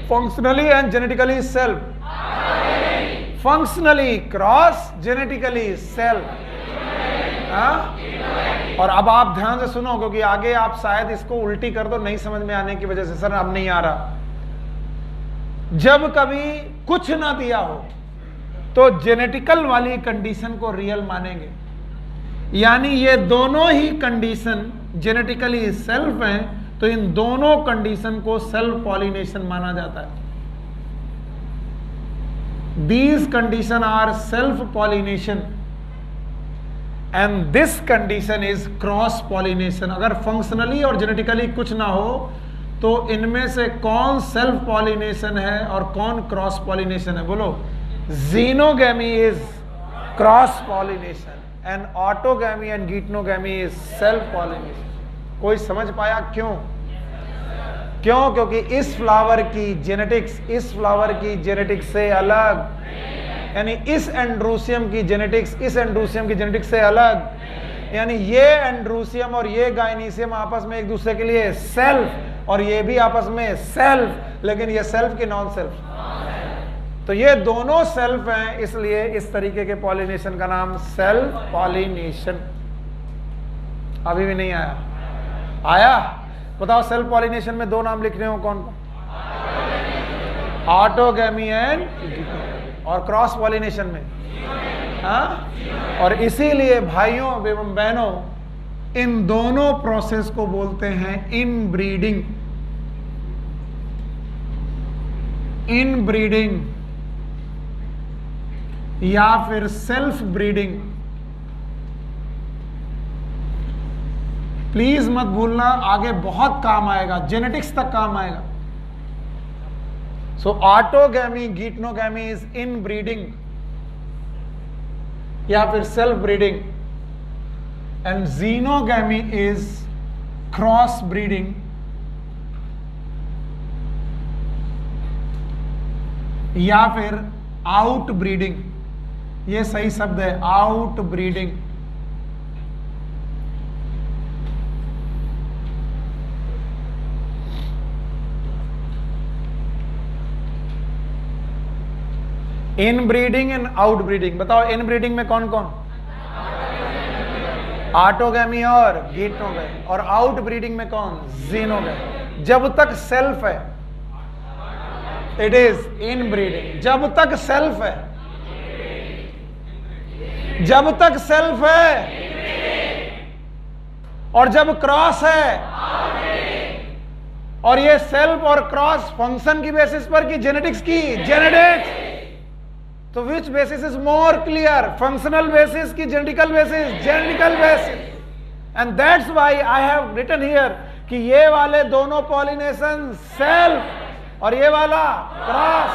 A: functionally and genetically self, functionally cross, genetically self, हाँ? और अब आप ध्यान से सुनो, क्योंकि आगे आप शायद इसको उल्टी कर दो नहीं समझ में आने की वजह से, सर अब नहीं आ रहा। जब कभी कुछ ना दिया हो तो जेनेटिकल वाली कंडीशन को रियल मानेंगे, यानी ये दोनों ही कंडीशन जेनेटिकली सेल्फ हैं, तो इन दोनों कंडीशन को सेल्फ पॉलिनेशन माना जाता है। These condition are self pollination and this condition is cross pollination। अगर फंक्शनली और जेनेटिकली कुछ ना हो तो इनमें से कौन सेल्फ पॉलिनेशन है और कौन क्रॉस पॉलिनेशन है? बोलो। Xenogamy is cross pollination and autogamy and geitonogamy is self pollination. कोई समझ पाया क्यों? क्यों? क्योंकि इस फ्लावर की जेनेटिक्स इस फ्लावर की जेनेटिक्स से अलग, यानी इस एंड्रूसियम की जेनेटिक्स इस एंड्रूसियम की जेनेटिक्स से अलग, यानी ये एंड्रूसियम और ये गाइनीसियम आपस में एक दूसरे के लिए सेल्फ और ये भी आपस में सेल्फ, लेकिन ये सेल्फ की नॉन सेल्फ। तो ये दोनों सेल्फ हैं, इसलिए इस तरीके के पॉलिनेशन का नाम सेल्फ पॉलिनेशन। अभी भी नहीं आया? आया? बताओ, सेल्फ पॉलिनेशन में दो नाम लिखने हो कौन कौन? ऑटोगैमी एंड, और क्रॉस पॉलिनेशन में हाँ? और इसीलिए भाइयों एवं बहनों, इन दोनों प्रोसेस को बोलते हैं इनब्रीडिंग। इनब्रीडिंग या फिर सेल्फ ब्रीडिंग। प्लीज मत भूलना, आगे बहुत काम आएगा, जेनेटिक्स तक काम आएगा। सो ऑटोगैमी गीटनोगैमी इज इनब्रीडिंग या फिर self breeding, and xenogamy is cross breeding या फिर आउट ब्रीडिंग। ये सही शब्द है, out breeding. In breeding and out breeding. बताओ, इन ब्रीडिंग में कौन कौन? ऑटोगैमी और गीटनोगैमी। और आउट ब्रीडिंग में कौन? जीनोगैमी। जब तक सेल्फ है इट इज इन ब्रीडिंग। जब तक सेल्फ है, जब तक सेल्फ है, और जब क्रॉस है, और ये सेल्फ और क्रॉस फंक्शन की बेसिस पर की जेनेटिक्स की जेनेटिक्स, तो which basis is more clear? Functional basis की genetical basis? Genetical basis. And that's why I have written here कि ये वाले दोनों पॉलिनेशन सेल्फ और ये वाला cross.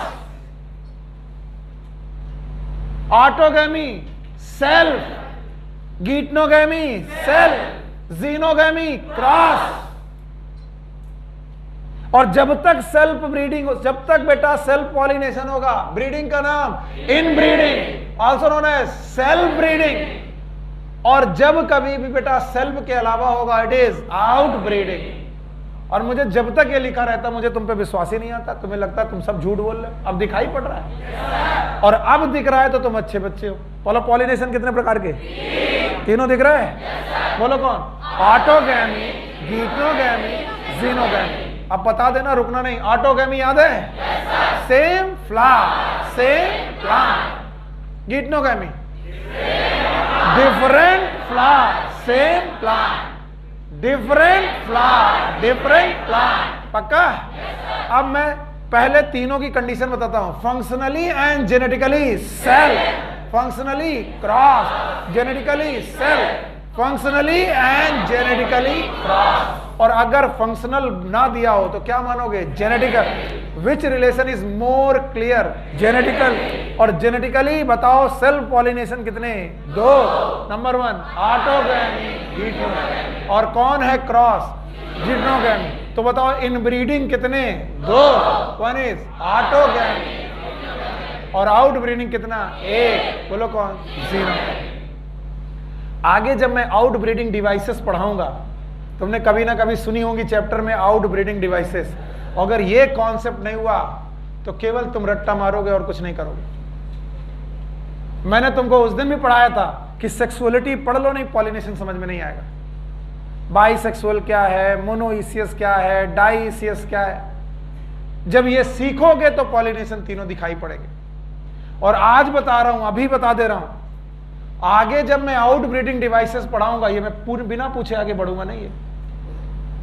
A: Autogamy self, geitonogamy self, xenogamy cross. और जब तक सेल्फ ब्रीडिंग हो, जब तक बेटा सेल्फ पॉलिनेशन होगा, ब्रीडिंग का नाम inbreeding, also known as self breeding. और जब कभी भी बेटा सेल्फ के अलावा होगा इट इज आउट ब्रीडिंग। और मुझे जब तक ये लिखा रहता मुझे तुम पे विश्वास ही नहीं आता, तुम्हें लगता तुम सब झूठ बोल रहे हो। अब दिखाई पड़ रहा है और अब दिख रहा है तो तुम अच्छे बच्चे हो। बोलो, पॉलिनेशन कितने प्रकार के? तीनों दिख रहा है? बोलो कौन? Autogamy, geitonogamy, xenogamy. अब बता देना, रुकना नहीं। ऑटोगैमी याद है? Same flower, same plant. Geitonogamy different flower, same plant. Different flower, different plant. पक्का? अब मैं पहले तीनों की कंडीशन बताता हूं। Functionally and genetically self, functionally cross, genetically self, functionally and genetically cross. और अगर फंक्शनल ना दिया हो तो क्या मानोगे? Genetical. Which relation is more clear? Genetical. और जेनेटिकली बताओ सेल्फ पॉलिनेशन कितने? दो। Number 1 autogamy, geitonogamy. और कौन है क्रॉस? गीटनोगैमी। तो बताओ इनब्रीडिंग कितने? दो। 1 इज ऑटोगैमी और आउट ब्रीडिंग कितना? एक। बोलो कौन? जीनोगैमी। आगे जब मैं आउट ब्रीडिंग डिवाइसेस पढ़ाऊंगा, तुमने कभी ना कभी सुनी होगी चैप्टर में आउट ब्रीडिंग डिवाइसेस। अगर ये कॉन्सेप्ट नहीं हुआ तो केवल तुम रट्टा मारोगे और कुछ नहीं करोगे। मैंने तुमको उस दिन भी पढ़ाया था कि सेक्सुअलिटी पढ़ लो नहीं, पॉलिनेशन समझ में नहीं आएगा। बाइसेक्सुअल क्या है, मोनोइसियस क्या है, डाइसियस क्या है, जब ये सीखोगे तो पॉलिनेशन तीनों दिखाई पड़ेंगे। और आज बता रहा हूं, अभी बता दे रहा हूं, आगे जब मैं आउटब्रीडिंग डिवाइसेस पढ़ाऊंगा, ये मैं बिना पूछे आगे बढ़ूंगा नहीं, ये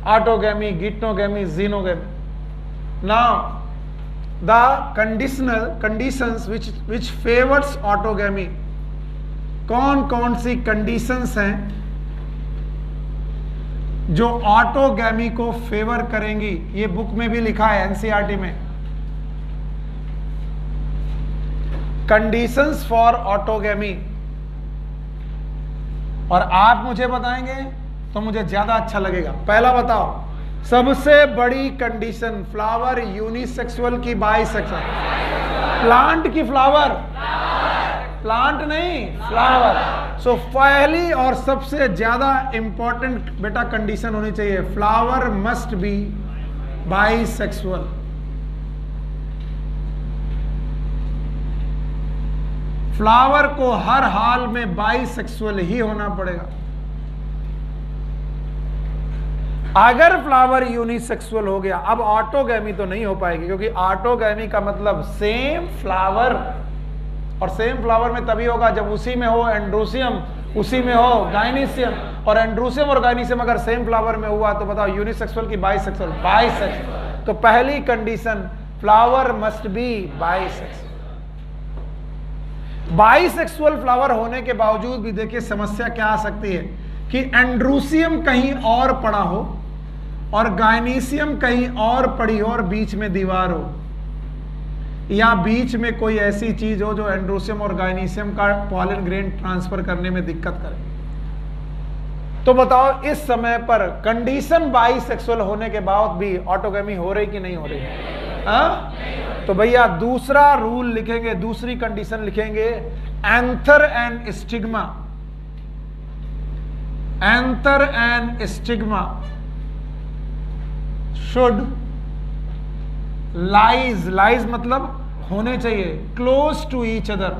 A: autogamy, geitonogamy, xenogamy. Now the conditions which favours autogamy, कौन कौन सी कंडीशंस हैं जो ऑटोगैमी को फेवर करेंगी, ये बुक में भी लिखा है, एनसीईआरटी में। कंडीशंस फॉर ऑटोगैमी, और आप मुझे बताएंगे तो मुझे ज्यादा अच्छा लगेगा। पहला बताओ, सबसे बड़ी कंडीशन फ्लावर यूनिसेक्सुअल की बाइसेक्सुअल? प्लांट की फ्लावर, प्लांट नहीं फ्लावर। सो पहली और सबसे ज्यादा इंपॉर्टेंट बेटा कंडीशन होनी चाहिए, flower must be bisexual. Flower को हर हाल में बाइसेक्सुअल ही होना पड़ेगा। अगर फ्लावर यूनिसेक्सुअल हो गया, अब ऑटोगैमी तो नहीं हो पाएगी, क्योंकि ऑटोगैमी का मतलब सेम फ्लावर, और सेम फ्लावर में तभी होगा जब उसी में हो एंड्रोसियम, उसी में हो गाइनीसियम, और एंड्रोसियम और गाइनीसियम अगर सेम फ्लावर में हुआ तो बताओ यूनिसेक्सुअल की बाइसेक्सुअल? बाइसेक्सुअल। तो पहली condition, flower must be bisexual. Bisexual flower होने के बावजूद भी देखिए समस्या क्या आ सकती है कि एंड्रोसियम कहीं और पड़ा हो और गाइनीसियम कहीं और पड़ी हो और बीच में दीवार हो, या बीच में कोई ऐसी चीज हो जो एंड्रोसियम और गाइनीसियम का पॉलन ग्रेन ट्रांसफर करने में दिक्कत करे। तो बताओ इस समय पर कंडीशन बाइसेक्सुअल होने के बाद भी ऑटोगैमी हो रही कि नहीं हो रही है? तो भैया दूसरा रूल लिखेंगे, दूसरी कंडीशन लिखेंगे, anther and stigma. Anther and stigma should lies, lies मतलब होने चाहिए, क्लोज टू ईच अदर,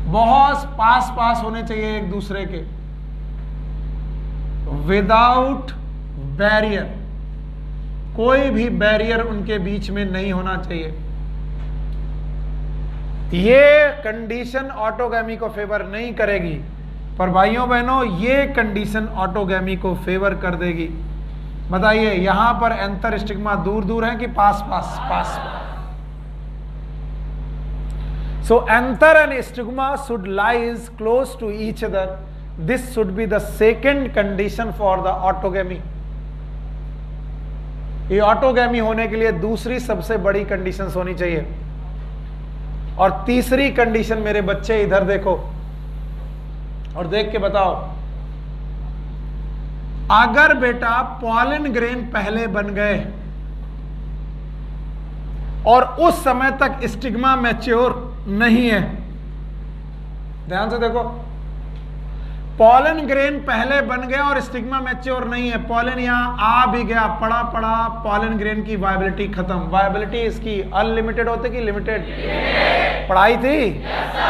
A: बहुत पास पास होने चाहिए एक दूसरे के, विदाउट बैरियर, कोई भी बैरियर उनके बीच में नहीं होना चाहिए। ये कंडीशन ऑटोगैमी को फेवर नहीं करेगी, पर भाइयों बहनों ये कंडीशन ऑटोगैमी को फेवर कर देगी। बताइए यहां पर एंथर स्टिग्मा दूर दूर है कि पास पास? पास पास। So anther and stigma should lies close to each other, this should be the second condition for the autogamy. ये ऑटोगैमी होने के लिए दूसरी सबसे बड़ी कंडीशन होनी चाहिए। और तीसरी कंडीशन मेरे बच्चे इधर देखो और देख के बताओ, अगर बेटा पॉलन ग्रेन पहले बन गए और उस समय तक स्टिग्मा मैच्योर नहीं है, ध्यान से देखो, पॉलन ग्रेन पहले बन गया और स्टिग्मा मैच्योर नहीं है, पॉलन यहां आ भी गया, पड़ा पड़ा, पॉलन ग्रेन की वायबिलिटी खत्म। वायबिलिटी इसकी अनलिमिटेड होती कि लिमिटेड? पढ़ाई थी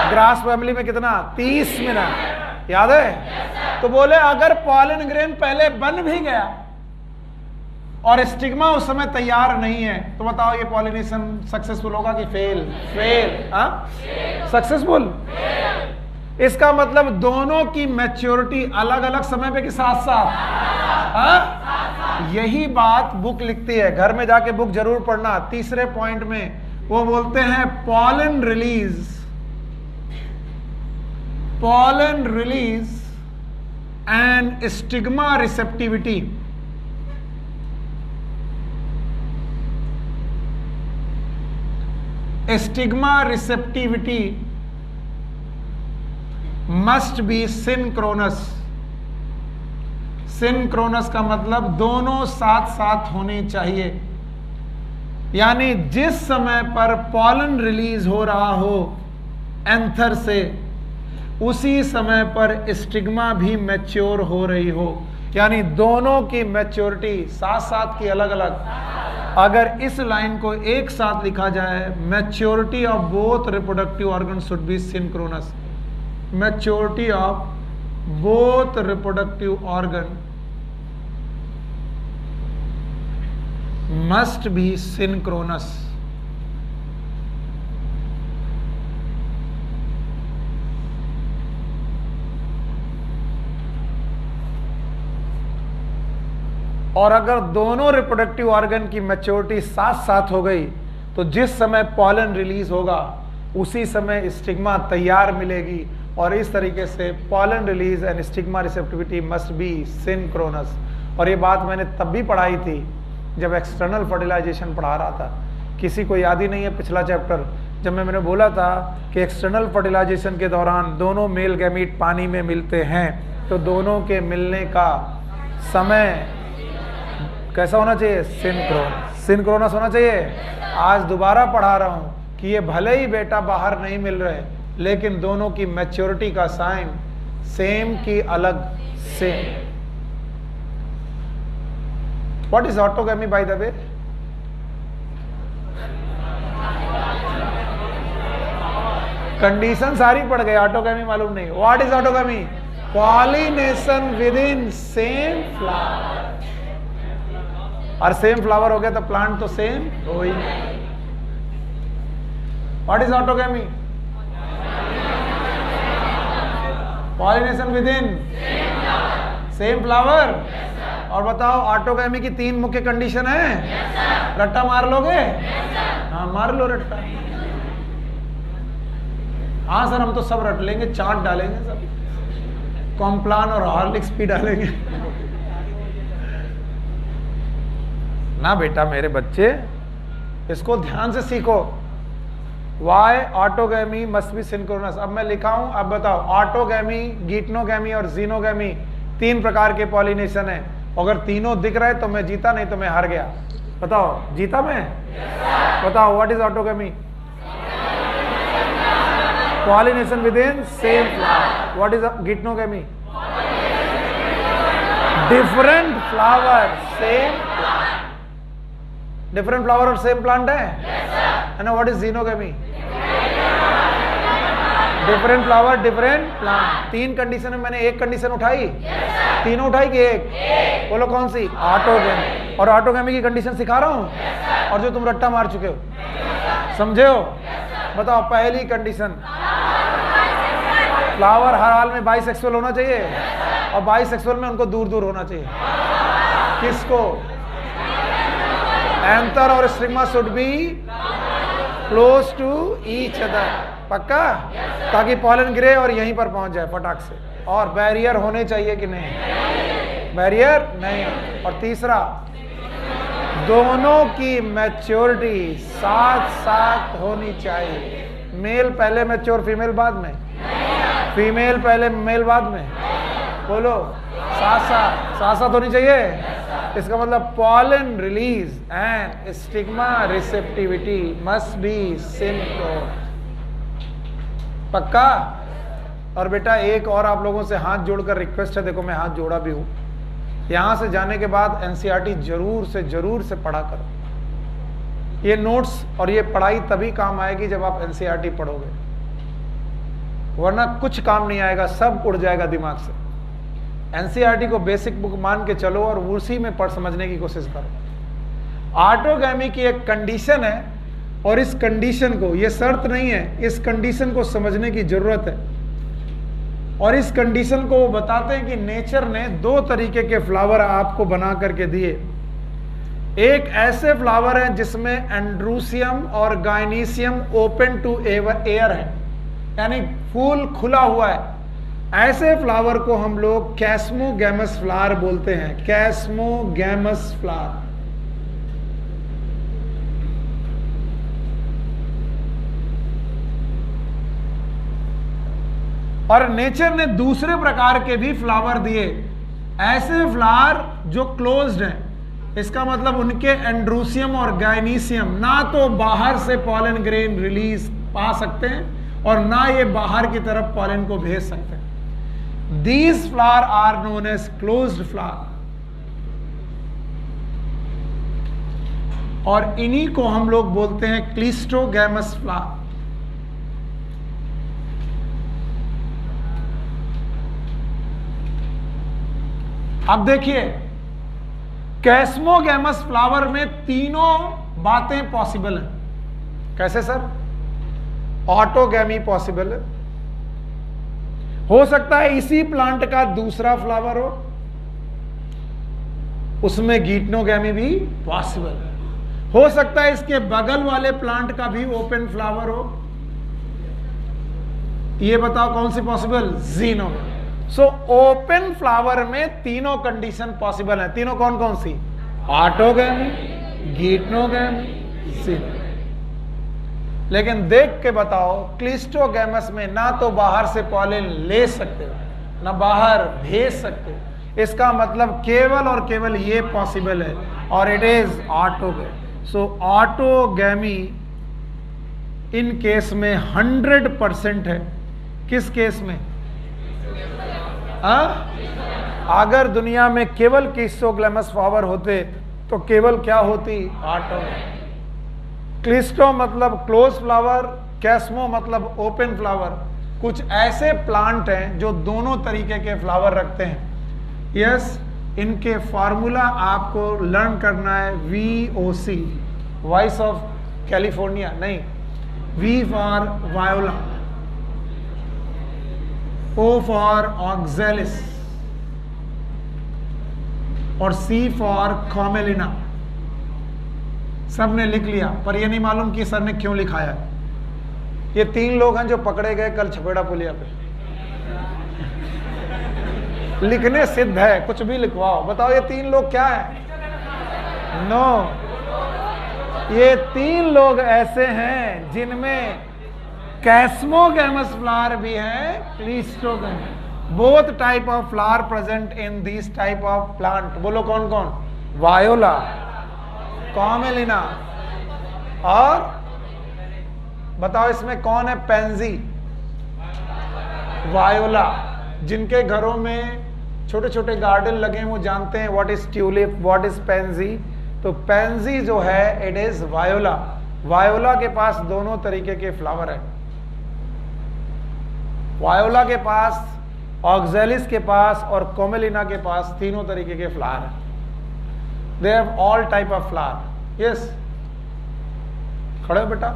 A: ग्रास फैमिली में कितना, 30 मिनट याद है? तो बोले अगर पॉलन ग्रेन पहले बन भी गया और स्टिग्मा उस समय तैयार नहीं है, तो बताओ ये पॉलिनेशन सक्सेसफुल होगा कि फेल? फेल। सक्सेसफुल। इसका मतलब दोनों की मैच्योरिटी अलग अलग समय पे के साथ साथ। यही बात बुक लिखती है, घर में जाके बुक जरूर पढ़ना। तीसरे पॉइंट में वो बोलते हैं pollen release and stigma receptivity. Stigma receptivity must be synchronous. Synchronous का मतलब दोनों साथ साथ होने चाहिए, यानी जिस समय पर पॉलन रिलीज हो रहा हो एंथर से, उसी समय पर स्टिग्मा भी मैच्योर हो रही हो, यानी दोनों की मैच्योरिटी साथ साथ की अलग अलग। अगर इस लाइन को एक साथ लिखा जाए, maturity of both reproductive organ should be synchronous. maturity of both reproductive organ must be synchronous. और अगर दोनों रिप्रोडक्टिव ऑर्गन की मैच्योरिटी साथ साथ हो गई तो जिस समय पॉलन रिलीज होगा उसी समय स्टिग्मा तैयार मिलेगी, और इस तरीके से pollen release and stigma receptivity must be synchronous. और ये बात मैंने तब भी पढ़ाई थी जब एक्सटर्नल फर्टिलाइजेशन पढ़ा रहा था। किसी को याद ही नहीं है पिछला चैप्टर, जब मैंने बोला था कि एक्सटर्नल फर्टिलाइजेशन के दौरान दोनों मेल गैमीट पानी में मिलते हैं तो दोनों के मिलने का समय कैसा होना चाहिए? सिंक्रोनस होना चाहिए। आज दोबारा पढ़ा रहा हूं कि ये भले ही बेटा बाहर नहीं मिल रहे लेकिन दोनों की मैच्योरिटी का साइन सेम की अलग same. What is autogamy by the way? Condition सारी पड़ गई, ऑटोगैमी मालूम नहीं। What is autogamy? Pollination with in same flower. और सेम फ्लावर हो गया तो प्लांट तो सेम हो ही नहीं। What is autogamy? Pollination with in same flower. और बताओ ऑटोगैमी की 3 मुख्य कंडीशन है। रट्टा मार लोगे? हाँ मार लो रट्टा। हाँ सर हम तो सब रट लेंगे, चाट डालेंगे, सब कॉम्प्लान और हॉर्लिक्स पी डालेंगे। ना बेटा मेरे बच्चे, इसको ध्यान से सीखो। Why autogamy must be synchronous. अब मैं लिखा हूं, अब बताओ ऑटोगैमी, गीटनोगैमी और जीनोगैमी 3 प्रकार के पॉलिनेशन है। अगर तीनों दिख रहे तो मैं जीता, नहीं तो मैं हार गया। बताओ जीता मैं? बताओ what is autogamy? Pollination with in same flower. What is geitonogamy? Different flower same, different flower और सेम प्लांट है ना। What is xenogamy? Different flower different plant. 3 condition में मैंने एक कंडीशन उठाई, तीनों उठाई कि एक? बोलो कौन सी? ऑटोगैमी। और ऑटोगैमी की कंडीशन सिखा रहा हूं और जो तुम रट्टा मार चुके हो, समझे हो? बताओ पहली कंडीशन, फ्लावर हर हाल में बाइसेक्सुअल होना चाहिए, और बाइसेक्सुअल में उनको दूर दूर होना चाहिए। किसको? एंथर और stigma should be close to each other. पक्का? ताकि पॉलन गिरे और यहीं पर पहुंच जाए फटाक से। और बैरियर होने चाहिए कि नहीं? बैरियर नहीं। और तीसरा, दोनों की मैच्योरिटी साथ साथ होनी चाहिए। मेल पहले मैच्योर, फीमेल बाद में? फीमेल पहले मेल बाद में? बोलो साथ साथ होनी चाहिए। इसका मतलब pollen release and stigma receptivity must be synchronous. पक्का? और बेटा एक और आप लोगों से हाथ जोड़कर रिक्वेस्ट है, देखो मैं हाथ जोड़ा भी हूं, यहां से जाने के बाद एनसीईआरटी जरूर से पढ़ा करो। ये नोट्स और ये पढ़ाई तभी काम आएगी जब आप एनसीईआरटी पढ़ोगे, वरना कुछ काम नहीं आएगा, सब उड़ जाएगा दिमाग से। एनसीईआरटी को बेसिक बुक मान के चलो और उसी में पढ़ समझने की कोशिश करो। ऑटोगैमी की एक कंडीशन है और इस कंडीशन को, ये शर्त नहीं है, इस कंडीशन को समझने की जरूरत है। और इस कंडीशन को वो बताते हैं कि नेचर ने 2 तरीके के फ्लावर आपको बना करके दिए। एक ऐसे फ्लावर हैं जिसमें एंड्रूसियम और गाइनीसियम ओपन टू एयर है, यानी फूल खुला हुआ है। ऐसे फ्लावर को हम लोग कैस्मोगैमस फ्लावर बोलते हैं। कैस्मोगैमस फ्लावर। और नेचर ने दूसरे प्रकार के भी फ्लावर दिए, ऐसे फ्लावर जो क्लोज्ड हैं। इसका मतलब उनके एंड्रूसियम और गाइनीसियम ना तो बाहर से पॉलन ग्रेन रिलीज पा सकते हैं और ना ये बाहर की तरफ पॉलन को भेज सकते हैं। These flowers are known as closed flower। और इन्हीं को हम लोग बोलते हैं क्लिस्टोगैमस फ्लावर। अब देखिए, कैस्मोगैमस फ्लावर में तीनों बातें पॉसिबल हैं। कैसे सर? ऑटोगैमी पॉसिबल है, हो सकता है इसी प्लांट का दूसरा फ्लावर हो, उसमें गीटनोगैमी भी पॉसिबल है। हो सकता है इसके बगल वाले प्लांट का भी ओपन फ्लावर हो। ये बताओ कौन सी possible? Xenogamy. So open flower में तीनों कंडीशन पॉसिबल है। तीनों कौन कौन सी? Autogamy, geitonogamy, xenogamy. लेकिन देख के बताओ, क्लिस्टोगैमस में ना तो बाहर से पॉलिन ले सकते हो ना बाहर भेज सकते हो। इसका मतलब केवल और केवल ये पॉसिबल है, और it is autogamy. So autogamy in case में 100% है। किस केस में? अगर दुनिया में केवल क्लिस्टोग्लैमस फ्लावर होते तो केवल क्या होती? ऑटोगैमी। क्लिस्टो मतलब क्लोज फ्लावर, कैस्मो मतलब ओपन फ्लावर। कुछ ऐसे प्लांट हैं जो दोनों तरीके के फ्लावर रखते हैं। यस, इनके फॉर्मूला आपको लर्न करना है। VOC, वॉइस ऑफ कैलिफोर्निया नहीं, V for voila, O for oxalis और C फॉर कॉमेलिना। सब ने लिख लिया, पर ये नहीं मालूम कि सर ने क्यों लिखाया। ये 3 लोग हैं जो पकड़े गए कल छपेड़ा पुलिया पे। लिखने सिद्ध है, कुछ भी लिखवाओ। बताओ ये 3 लोग क्या है? नो, ये 3 लोग ऐसे हैं जिनमें कैस्मोगैमस फ्लावर भी है, cleistogamous. Both type of flower present in this type of plant. बोलो कौन कौन? वायोला, कॉमेलिना, और बताओ इसमें कौन है? Pansy, voila. जिनके घरों में छोटे छोटे गार्डन लगे हैं वो जानते हैं what is tulip, what is pansy. तो पेंजी जो है इट इज वायोला। वायोला के पास दोनों तरीके के फ्लावर है। वायोला के पास, ऑक्जेलिस के पास और कोमेलिना के पास तीनों तरीके के फ्लावर है। They have all type of flower. Yes. खड़े हो बेटा?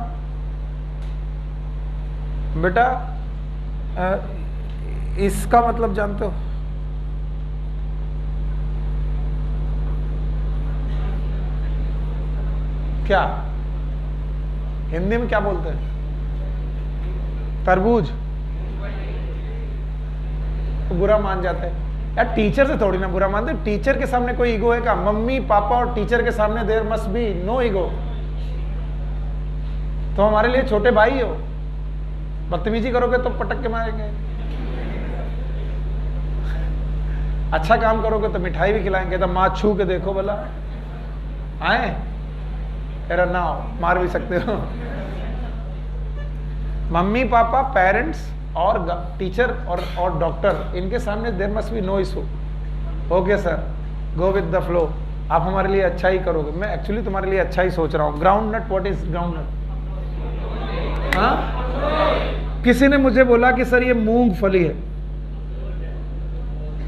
A: बेटा इसका मतलब जानते हो? क्या हिंदी में क्या बोलते हैं? तरबूज। तो बुरा मान जाते हैं यार, टीचर से थोड़ी ना बुरा मानते। टीचर के सामने कोई ईगो है क्या? मम्मी पापा और टीचर के सामने there must be no ego. तो हमारे लिए छोटे भाई हो, बदतमीजी करोगे तो पटक के मारेंगे, अच्छा काम करोगे तो मिठाई भी खिलाएंगे। तो माँ छू के देखो भला, आए तेरा ना हो, मार भी सकते हो। मम्मी पापा, पेरेंट्स और टीचर और डॉक्टर, इनके सामने there must be no issue. Okay sir, go with the flow. आप हमारे लिए अच्छा ही करोगे। मैं एक्चुअली तुम्हारे लिए अच्छा ही सोच रहा हूँ। Groundnut, what is groundnut? हाँ, किसी ने मुझे बोला कि सर ये मूंगफली है।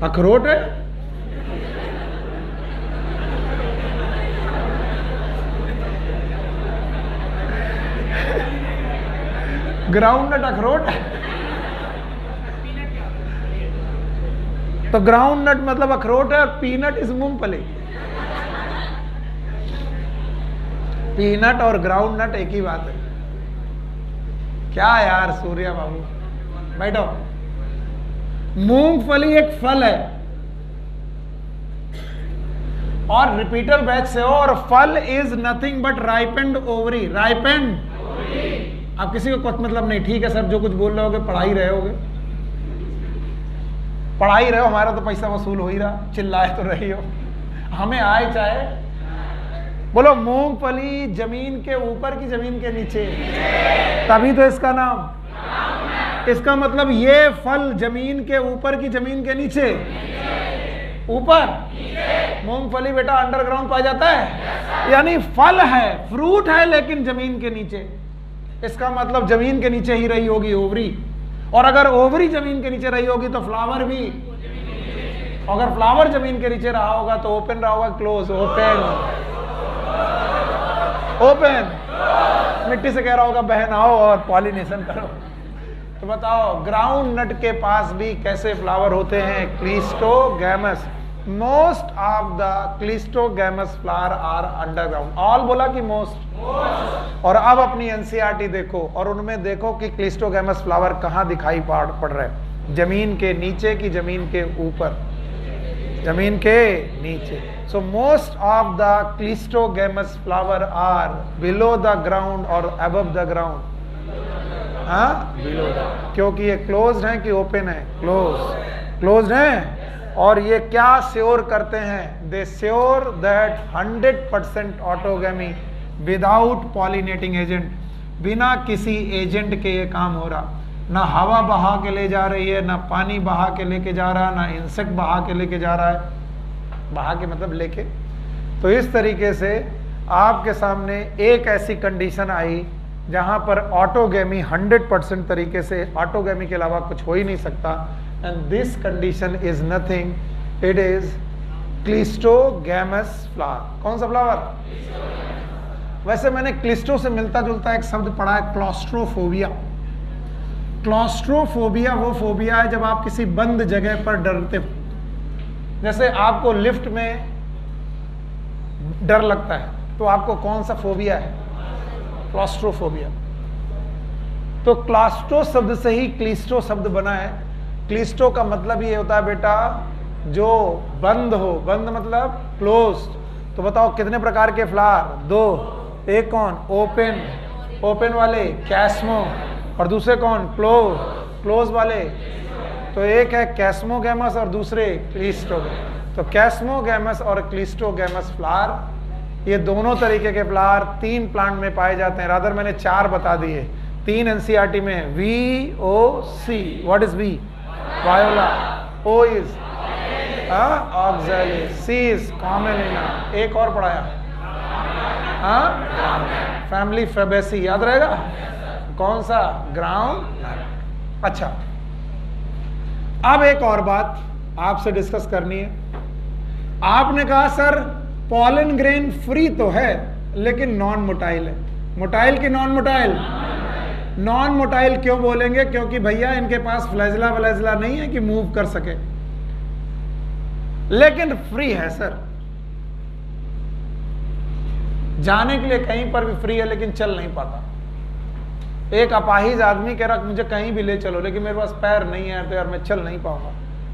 A: अखरोट है? ग्राउंड नट अखरोट है? तो ग्राउंड नट मतलब अखरोट है और पीनट इज मूंगफली। पीनट और ग्राउंड नट एक ही बात है क्या यार? सूर्या बाबू बैठो। मूंगफली एक फल है और रिपीटर बैच से हो, और फल is nothing but ripened ovary. Ripened, आप किसी को कुछ मतलब नहीं। ठीक है सर, जो कुछ बोल रहे होगे पढ़ा ही रहे होगे, पढ़ा ही रहे हो। हमारा तो पैसा वसूल हो ही रहा, चिल्लाए तो रही हो, हमें आए चाहे। बोलो मूंगफली जमीन के ऊपर की जमीन के नीचे, तभी तो इसका नाम। इसका मतलब ये फल जमीन के ऊपर की जमीन के नीचे, ऊपर। मूंगफली बेटा अंडरग्राउंड पाया जाता है, यानी फल है, फ्रूट है, लेकिन जमीन के नीचे। इसका मतलब जमीन के नीचे ही रही होगी ओवरी, और अगर ओवरी जमीन के नीचे रही होगी तो फ्लावर भी। अगर फ्लावर जमीन के नीचे रहा होगा तो ओपन रहा होगा, क्लोज, ओपन, ओपन। मिट्टी से कह रहा होगा बहन आओ और पॉलिनेशन करो। तो बताओ ग्राउंड नट के पास भी कैसे फ्लावर होते हैं? Cleistogamous. Most of the cleistogamous flower are underground. All बोला कि मोस्ट। और अब अपनी एनसीईआरटी देखो और उनमें देखो कि क्लिस्टोगैमस फ्लावर कहाँ दिखाई पड़ रहा है, जमीन के नीचे की जमीन के ऊपर? जमीन के नीचे। So most of the cleistogamous flower are below the ground और अबव द ग्राउंड। हाँ, बिलो द, क्योंकि ये क्लोज्ड है कि ओपन है? क्लोज्ड है। और ये क्या श्योर करते हैं? They sure that 100% autogamy without pollinating agent. बिना किसी एजेंट के ये काम हो रहा। ना हवा बहा के ले जा रही है, ना पानी बहा के लेके जा रहा है, ना इंसेक्ट बहा के लेके जा रहा है। बहा के मतलब लेके। तो इस तरीके से आपके सामने एक ऐसी कंडीशन आई जहां पर ऑटोगैमी 100% तरीके से, ऑटोगैमी के अलावा कुछ हो ही नहीं सकता। And this condition is nothing, it is cleistogamous flower. कौन सा फ्लावर? वैसे मैंने क्लिस्टो से मिलता जुलता एक शब्द पढ़ा है, क्लॉस्ट्रोफोबिया। क्लॉस्ट्रोफोबिया वो फोबिया है जब आप किसी बंद जगह पर डरते हो। जैसे आपको लिफ्ट में डर लगता है तो आपको कौन सा फोबिया है? क्लॉस्ट्रोफोबिया। तो क्लॉस्ट्रो शब्द से ही क्लिस्टो शब्द बना है। क्लिस्टो का मतलब ये होता है बेटा जो बंद हो। बंद मतलब क्लोज्ड। तो बताओ कितने प्रकार के फ्लावर? 2। एक कौन? ओपन। ओपन वाले कैस्मो, और दूसरे कौन? क्लोज वाले। तो एक है कैस्मोगैमस और दूसरे क्लिस्टोगैमस। तो कैस्मोगैमस और क्लिस्टोगैमस फ्लावर, ये दोनों तरीके के फ्लावर 3 प्लांट में पाए जाते हैं। रादर मैंने 4 बता दिए, 3 एनसीईआरटी में। VOC, what is V? Viola. O is oxalis. C is commelina. एक और पढ़ाया, फैमिली फेबेसी, याद रहेगा? कौन सा? ग्राउंड। अच्छा, अब एक और बात आपसे डिस्कस करनी है। आपने कहा सर पॉलन ग्रेन फ्री तो है लेकिन नॉन मोटाइल है। मोटाइल की नॉन मोटाइल? नॉन मोटाइल क्यों बोलेंगे? क्योंकि भैया इनके पास फ्लैजला व्लैजला नहीं है कि मूव कर सके, लेकिन फ्री है सर। जाने के लिए कहीं पर भी फ्री है लेकिन चल नहीं पाता। एक अपाहिज आदमी कह रहा मुझे कहीं भी ले चलो, लेकिन मेरे पास पैर नहीं है तो यार मैं चल नहीं पाऊंगा।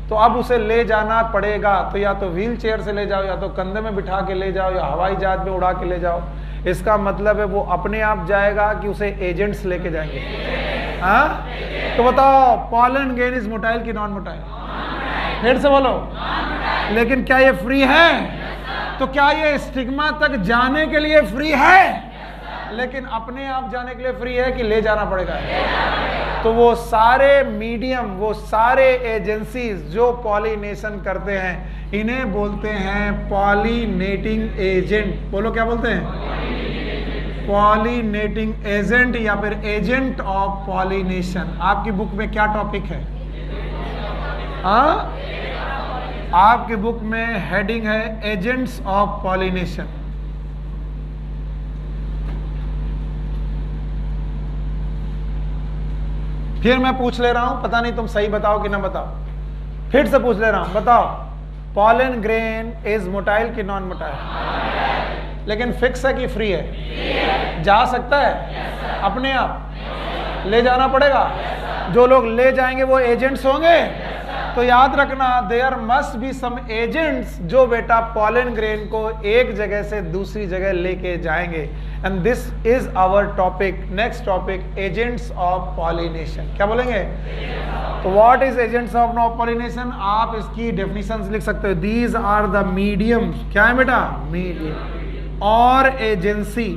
A: तो अब उसे ले जाना पड़ेगा, तो या तो व्हील चेयर से ले जाओ, या तो कंधे में बिठा के ले जाओ, या हवाई जहाज में उड़ा के ले जाओ। इसका मतलब है वो अपने आप जाएगा कि उसे एजेंट्स लेके जाएंगे? हाँ, तो बताओ पॉलन ग्रेन इज मोटाइल की नॉन मोटाइल? फिर से बोलो। लेकिन क्या ये फ्री है? तो क्या ये स्टिग्मा तक जाने के लिए फ्री है? लेकिन अपने आप जाने के लिए फ्री है कि ले जाना पड़ेगा? तो वो सारे मीडियम, वो सारे एजेंसीज जो पॉलिनेशन करते हैं, इन्हें बोलते हैं पॉलिनेटिंग एजेंट। बोलो क्या बोलते हैं? पॉलिनेटिंग एजेंट या फिर एजेंट ऑफ पॉलिनेशन। आपकी बुक में क्या टॉपिक है? हाँ, आपकी बुक में हेडिंग है एजेंट्स ऑफ पॉलिनेशन। फिर मैं पूछ ले रहा हूं, पता नहीं तुम सही बताओ कि ना बताओ। फिर से पूछ ले रहा हूं, बताओ पॉलन ग्रेन इज मोटाइल की नॉन मोटाइल? लेकिन फिक्स है कि फ्री है? जा सकता है अपने आप? ले जाना पड़ेगा? जो लोग ले जाएंगे वो एजेंट्स होंगे। तो याद रखना there must be some agents जो बेटा पॉलन ग्रेन को एक जगह से दूसरी जगह लेके जाएंगे। And this is our topic, next topic, agents of pollination. क्या बोलेंगे? तो what is agents of pollination? आप इसकी डेफिनेशंस लिख सकते हो। These are the medium. क्या है बेटा? मीडियम और agency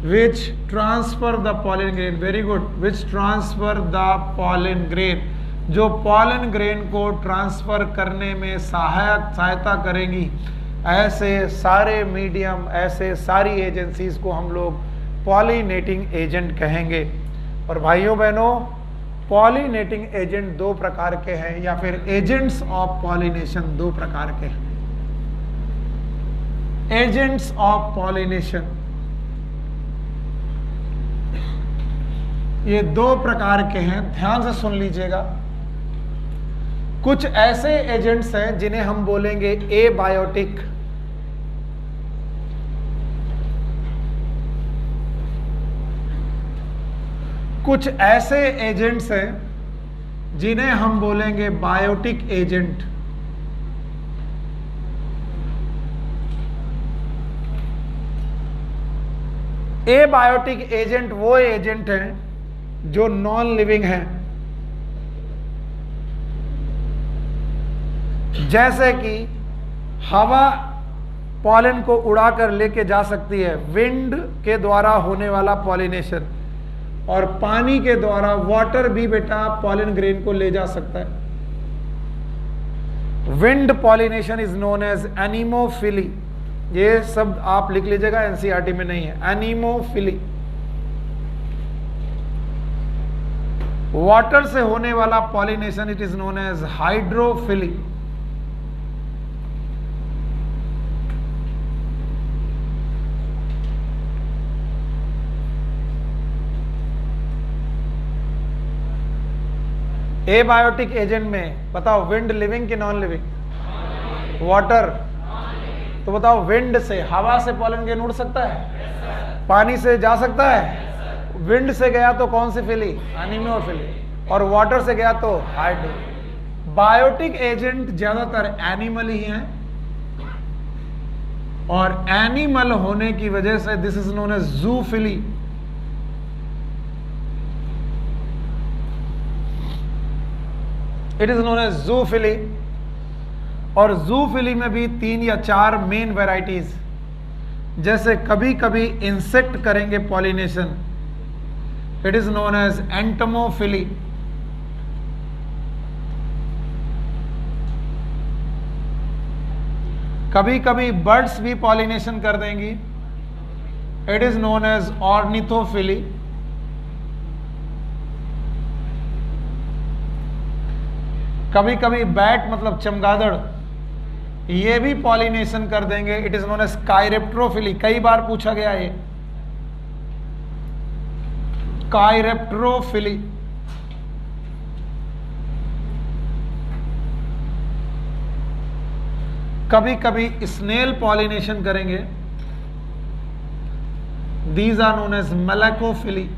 A: which transfer the pollen grain, very good, which transfer the pollen grain, जो pollen grain को ट्रांसफर करने में सहायता करेंगी। ऐसे सारे मीडियम, ऐसे सारी एजेंसीज को हम लोग पॉलिनेटिंग एजेंट कहेंगे। और भाइयों बहनों, पॉलिनेटिंग एजेंट दो प्रकार के हैं, या फिर एजेंट्स ऑफ पॉलिनेशन दो प्रकार के हैं। एजेंट्स ऑफ पॉलिनेशन ये दो प्रकार के हैं, ध्यान से सुन लीजिएगा। कुछ ऐसे एजेंट्स हैं जिन्हें हम बोलेंगे एबायोटिक, कुछ ऐसे एजेंट्स हैं जिन्हें हम बोलेंगे बायोटिक एजेंट। एबायोटिक एजेंट वो एजेंट हैं जो नॉन लिविंग हैं, जैसे कि हवा पॉलन को उड़ाकर लेके जा सकती है, विंड के द्वारा होने वाला पॉलिनेशन, और पानी के द्वारा वाटर भी बेटा पॉलन ग्रेन को ले जा सकता है। Wind pollination is known as anemophily. ये शब्द आप लिख लीजिएगा, एनसीईआरटी में नहीं है, एनीमोफिली। वाटर से होने वाला pollination it is known as hydrophily. Abiotic agent में बताओ, विंड लिविंग कि नॉन लिविंग? वाटर। तो बताओ, विंड से, हवा से पॉलन ग्रेन उड़ सकता है? पानी से जा सकता है? विंड से गया तो कौन सी फिली? एनीमोफिली। और वाटर से गया तो हाइड्रो। बायोटिक एजेंट ज्यादातर एनिमल ही हैं, और एनिमल होने की वजह से this is known as zoophily. It is known as zoophily. और जूफिली में भी 3 या 4 मेन वैरायटीज, जैसे कभी कभी इंसेक्ट करेंगे pollination, it is known as entomophily. कभी कभी बर्ड्स भी पॉलिनेशन कर देंगी, it is known as ornithophily. कभी कभी बैट मतलब चमगादड़ ये भी पॉलिनेशन कर देंगे, इट इज नोन एज काइरेप्ट्रोफिली। कई बार पूछा गया ये, काइरेप्ट्रोफिली। कभी कभी स्नेल पॉलिनेशन करेंगे, दीज आर नोन एज मेलाकोफिली।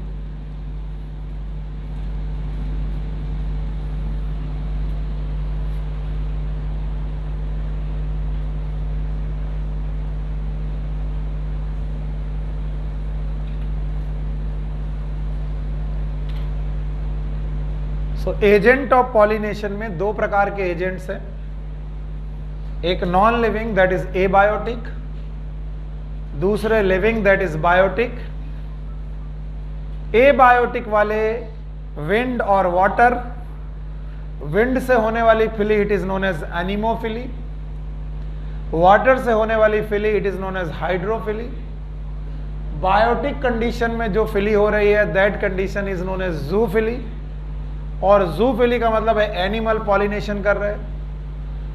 A: तो एजेंट ऑफ पॉलिनेशन में 2 प्रकार के एजेंट्स हैं, एक non living that is abiotic, दूसरे living that is biotic. Abiotic वाले विंड और वाटर, विंड से होने वाली phily it is known as anemophily, water से होने वाली phily it is known as hydrophily. Biotic condition में जो फिली हो रही है that condition is known as zoophily. और जूफिली का मतलब है एनिमल पॉलिनेशन कर रहे हैं,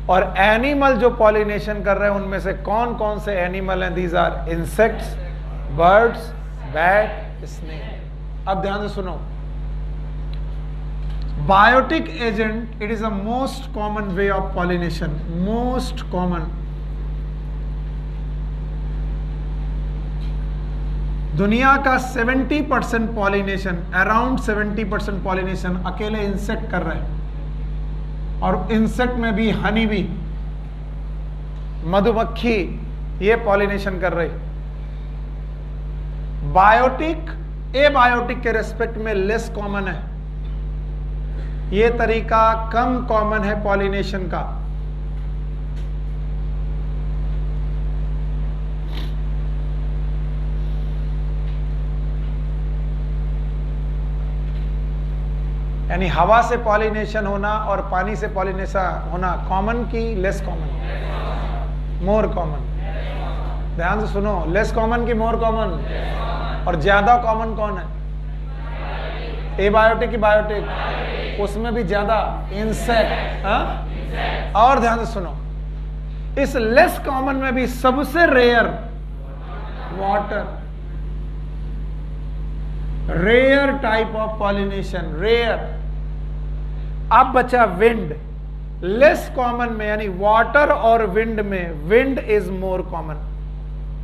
A: और एनिमल जो पॉलिनेशन कर रहे हैं उनमें से कौन कौन से एनिमल हैं? These are insects, birds, bat, snake. अब ध्यान से सुनो, biotic agent it is a most common way of pollination, most common. दुनिया का 70% पॉलिनेशन, अराउंड 70% पॉलिनेशन अकेले इंसेक्ट कर रहे हैं, और इंसेक्ट में भी हनी बी, मधुमक्खी, ये पॉलिनेशन कर रही। बायोटिक एबायोटिक के रेस्पेक्ट में लेस कॉमन है, ये तरीका कम कॉमन है पॉलिनेशन का। यानी हवा से पॉलिनेशन होना और पानी से पॉलिनेशन होना कॉमन की लेस कॉमन? More common. ध्यान से सुनो, लेस कॉमन की मोर कॉमन? और ज्यादा कॉमन कौन है? एबायोटिक की बायोटिक, उसमें भी ज्यादा इंसेक्ट। हाँ, और ध्यान से सुनो, इस लेस कॉमन में भी सबसे rare water, rare type of pollination, rare. अब बचा विंड। लेस कॉमन में यानी वाटर और विंड में, wind is more common,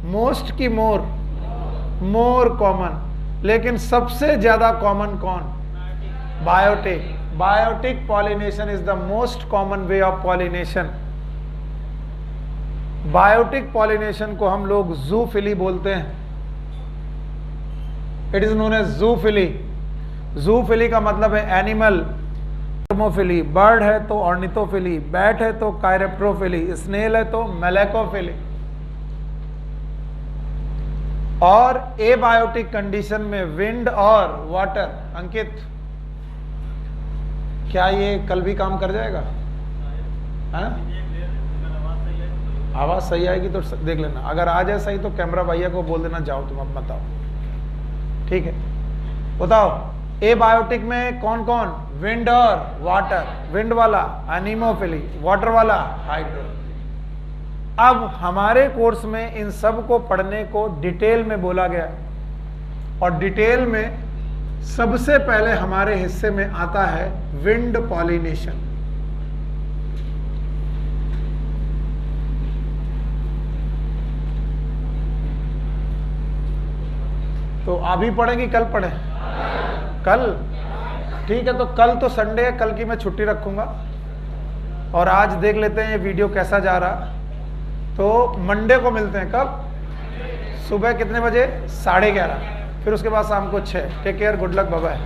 A: most की मोर कॉमन, लेकिन सबसे ज्यादा कॉमन कौन? Biotic. Biotic pollination is the most common way of pollination. Biotic pollination को हम लोग जूफिली बोलते हैं। It is known as zoophily. Zoophily का मतलब है एनिमल। टर्मोफिली, बर्ड है तो ऑर्निथोफिली, बैट है तो कायरेप्टरोफिली, स्नेल है तो मेलेकोफिली। और एबायोटिक कंडीशन में विंड और वाटर। अंकित, क्या ये कल भी काम कर जाएगा? आवाज सही आएगी तो देख लेना, अगर आ जाए सही तो कैमरा भैया को बोल देना जाओ तुम अब बताओ, ठीक है? बताओ एबायोटिक में कौन कौन? विंड और वाटर। विंड वाला एनीमोफिली, वाटर वाला हाइड्रो। अब हमारे कोर्स में इन सब को पढ़ने को डिटेल में बोला गया, और डिटेल में सबसे पहले हमारे हिस्से में आता है विंड पॉलिनेशन। तो अभी पढ़े कि कल पढ़े? कल, ठीक है। तो कल तो संडे है, कल की मैं छुट्टी रखूंगा, और आज देख लेते हैं ये वीडियो कैसा जा रहा। तो मंडे को मिलते हैं। कब? सुबह कितने बजे? 11:30। फिर उसके बाद शाम को 6। Take care, good luck, bye bye.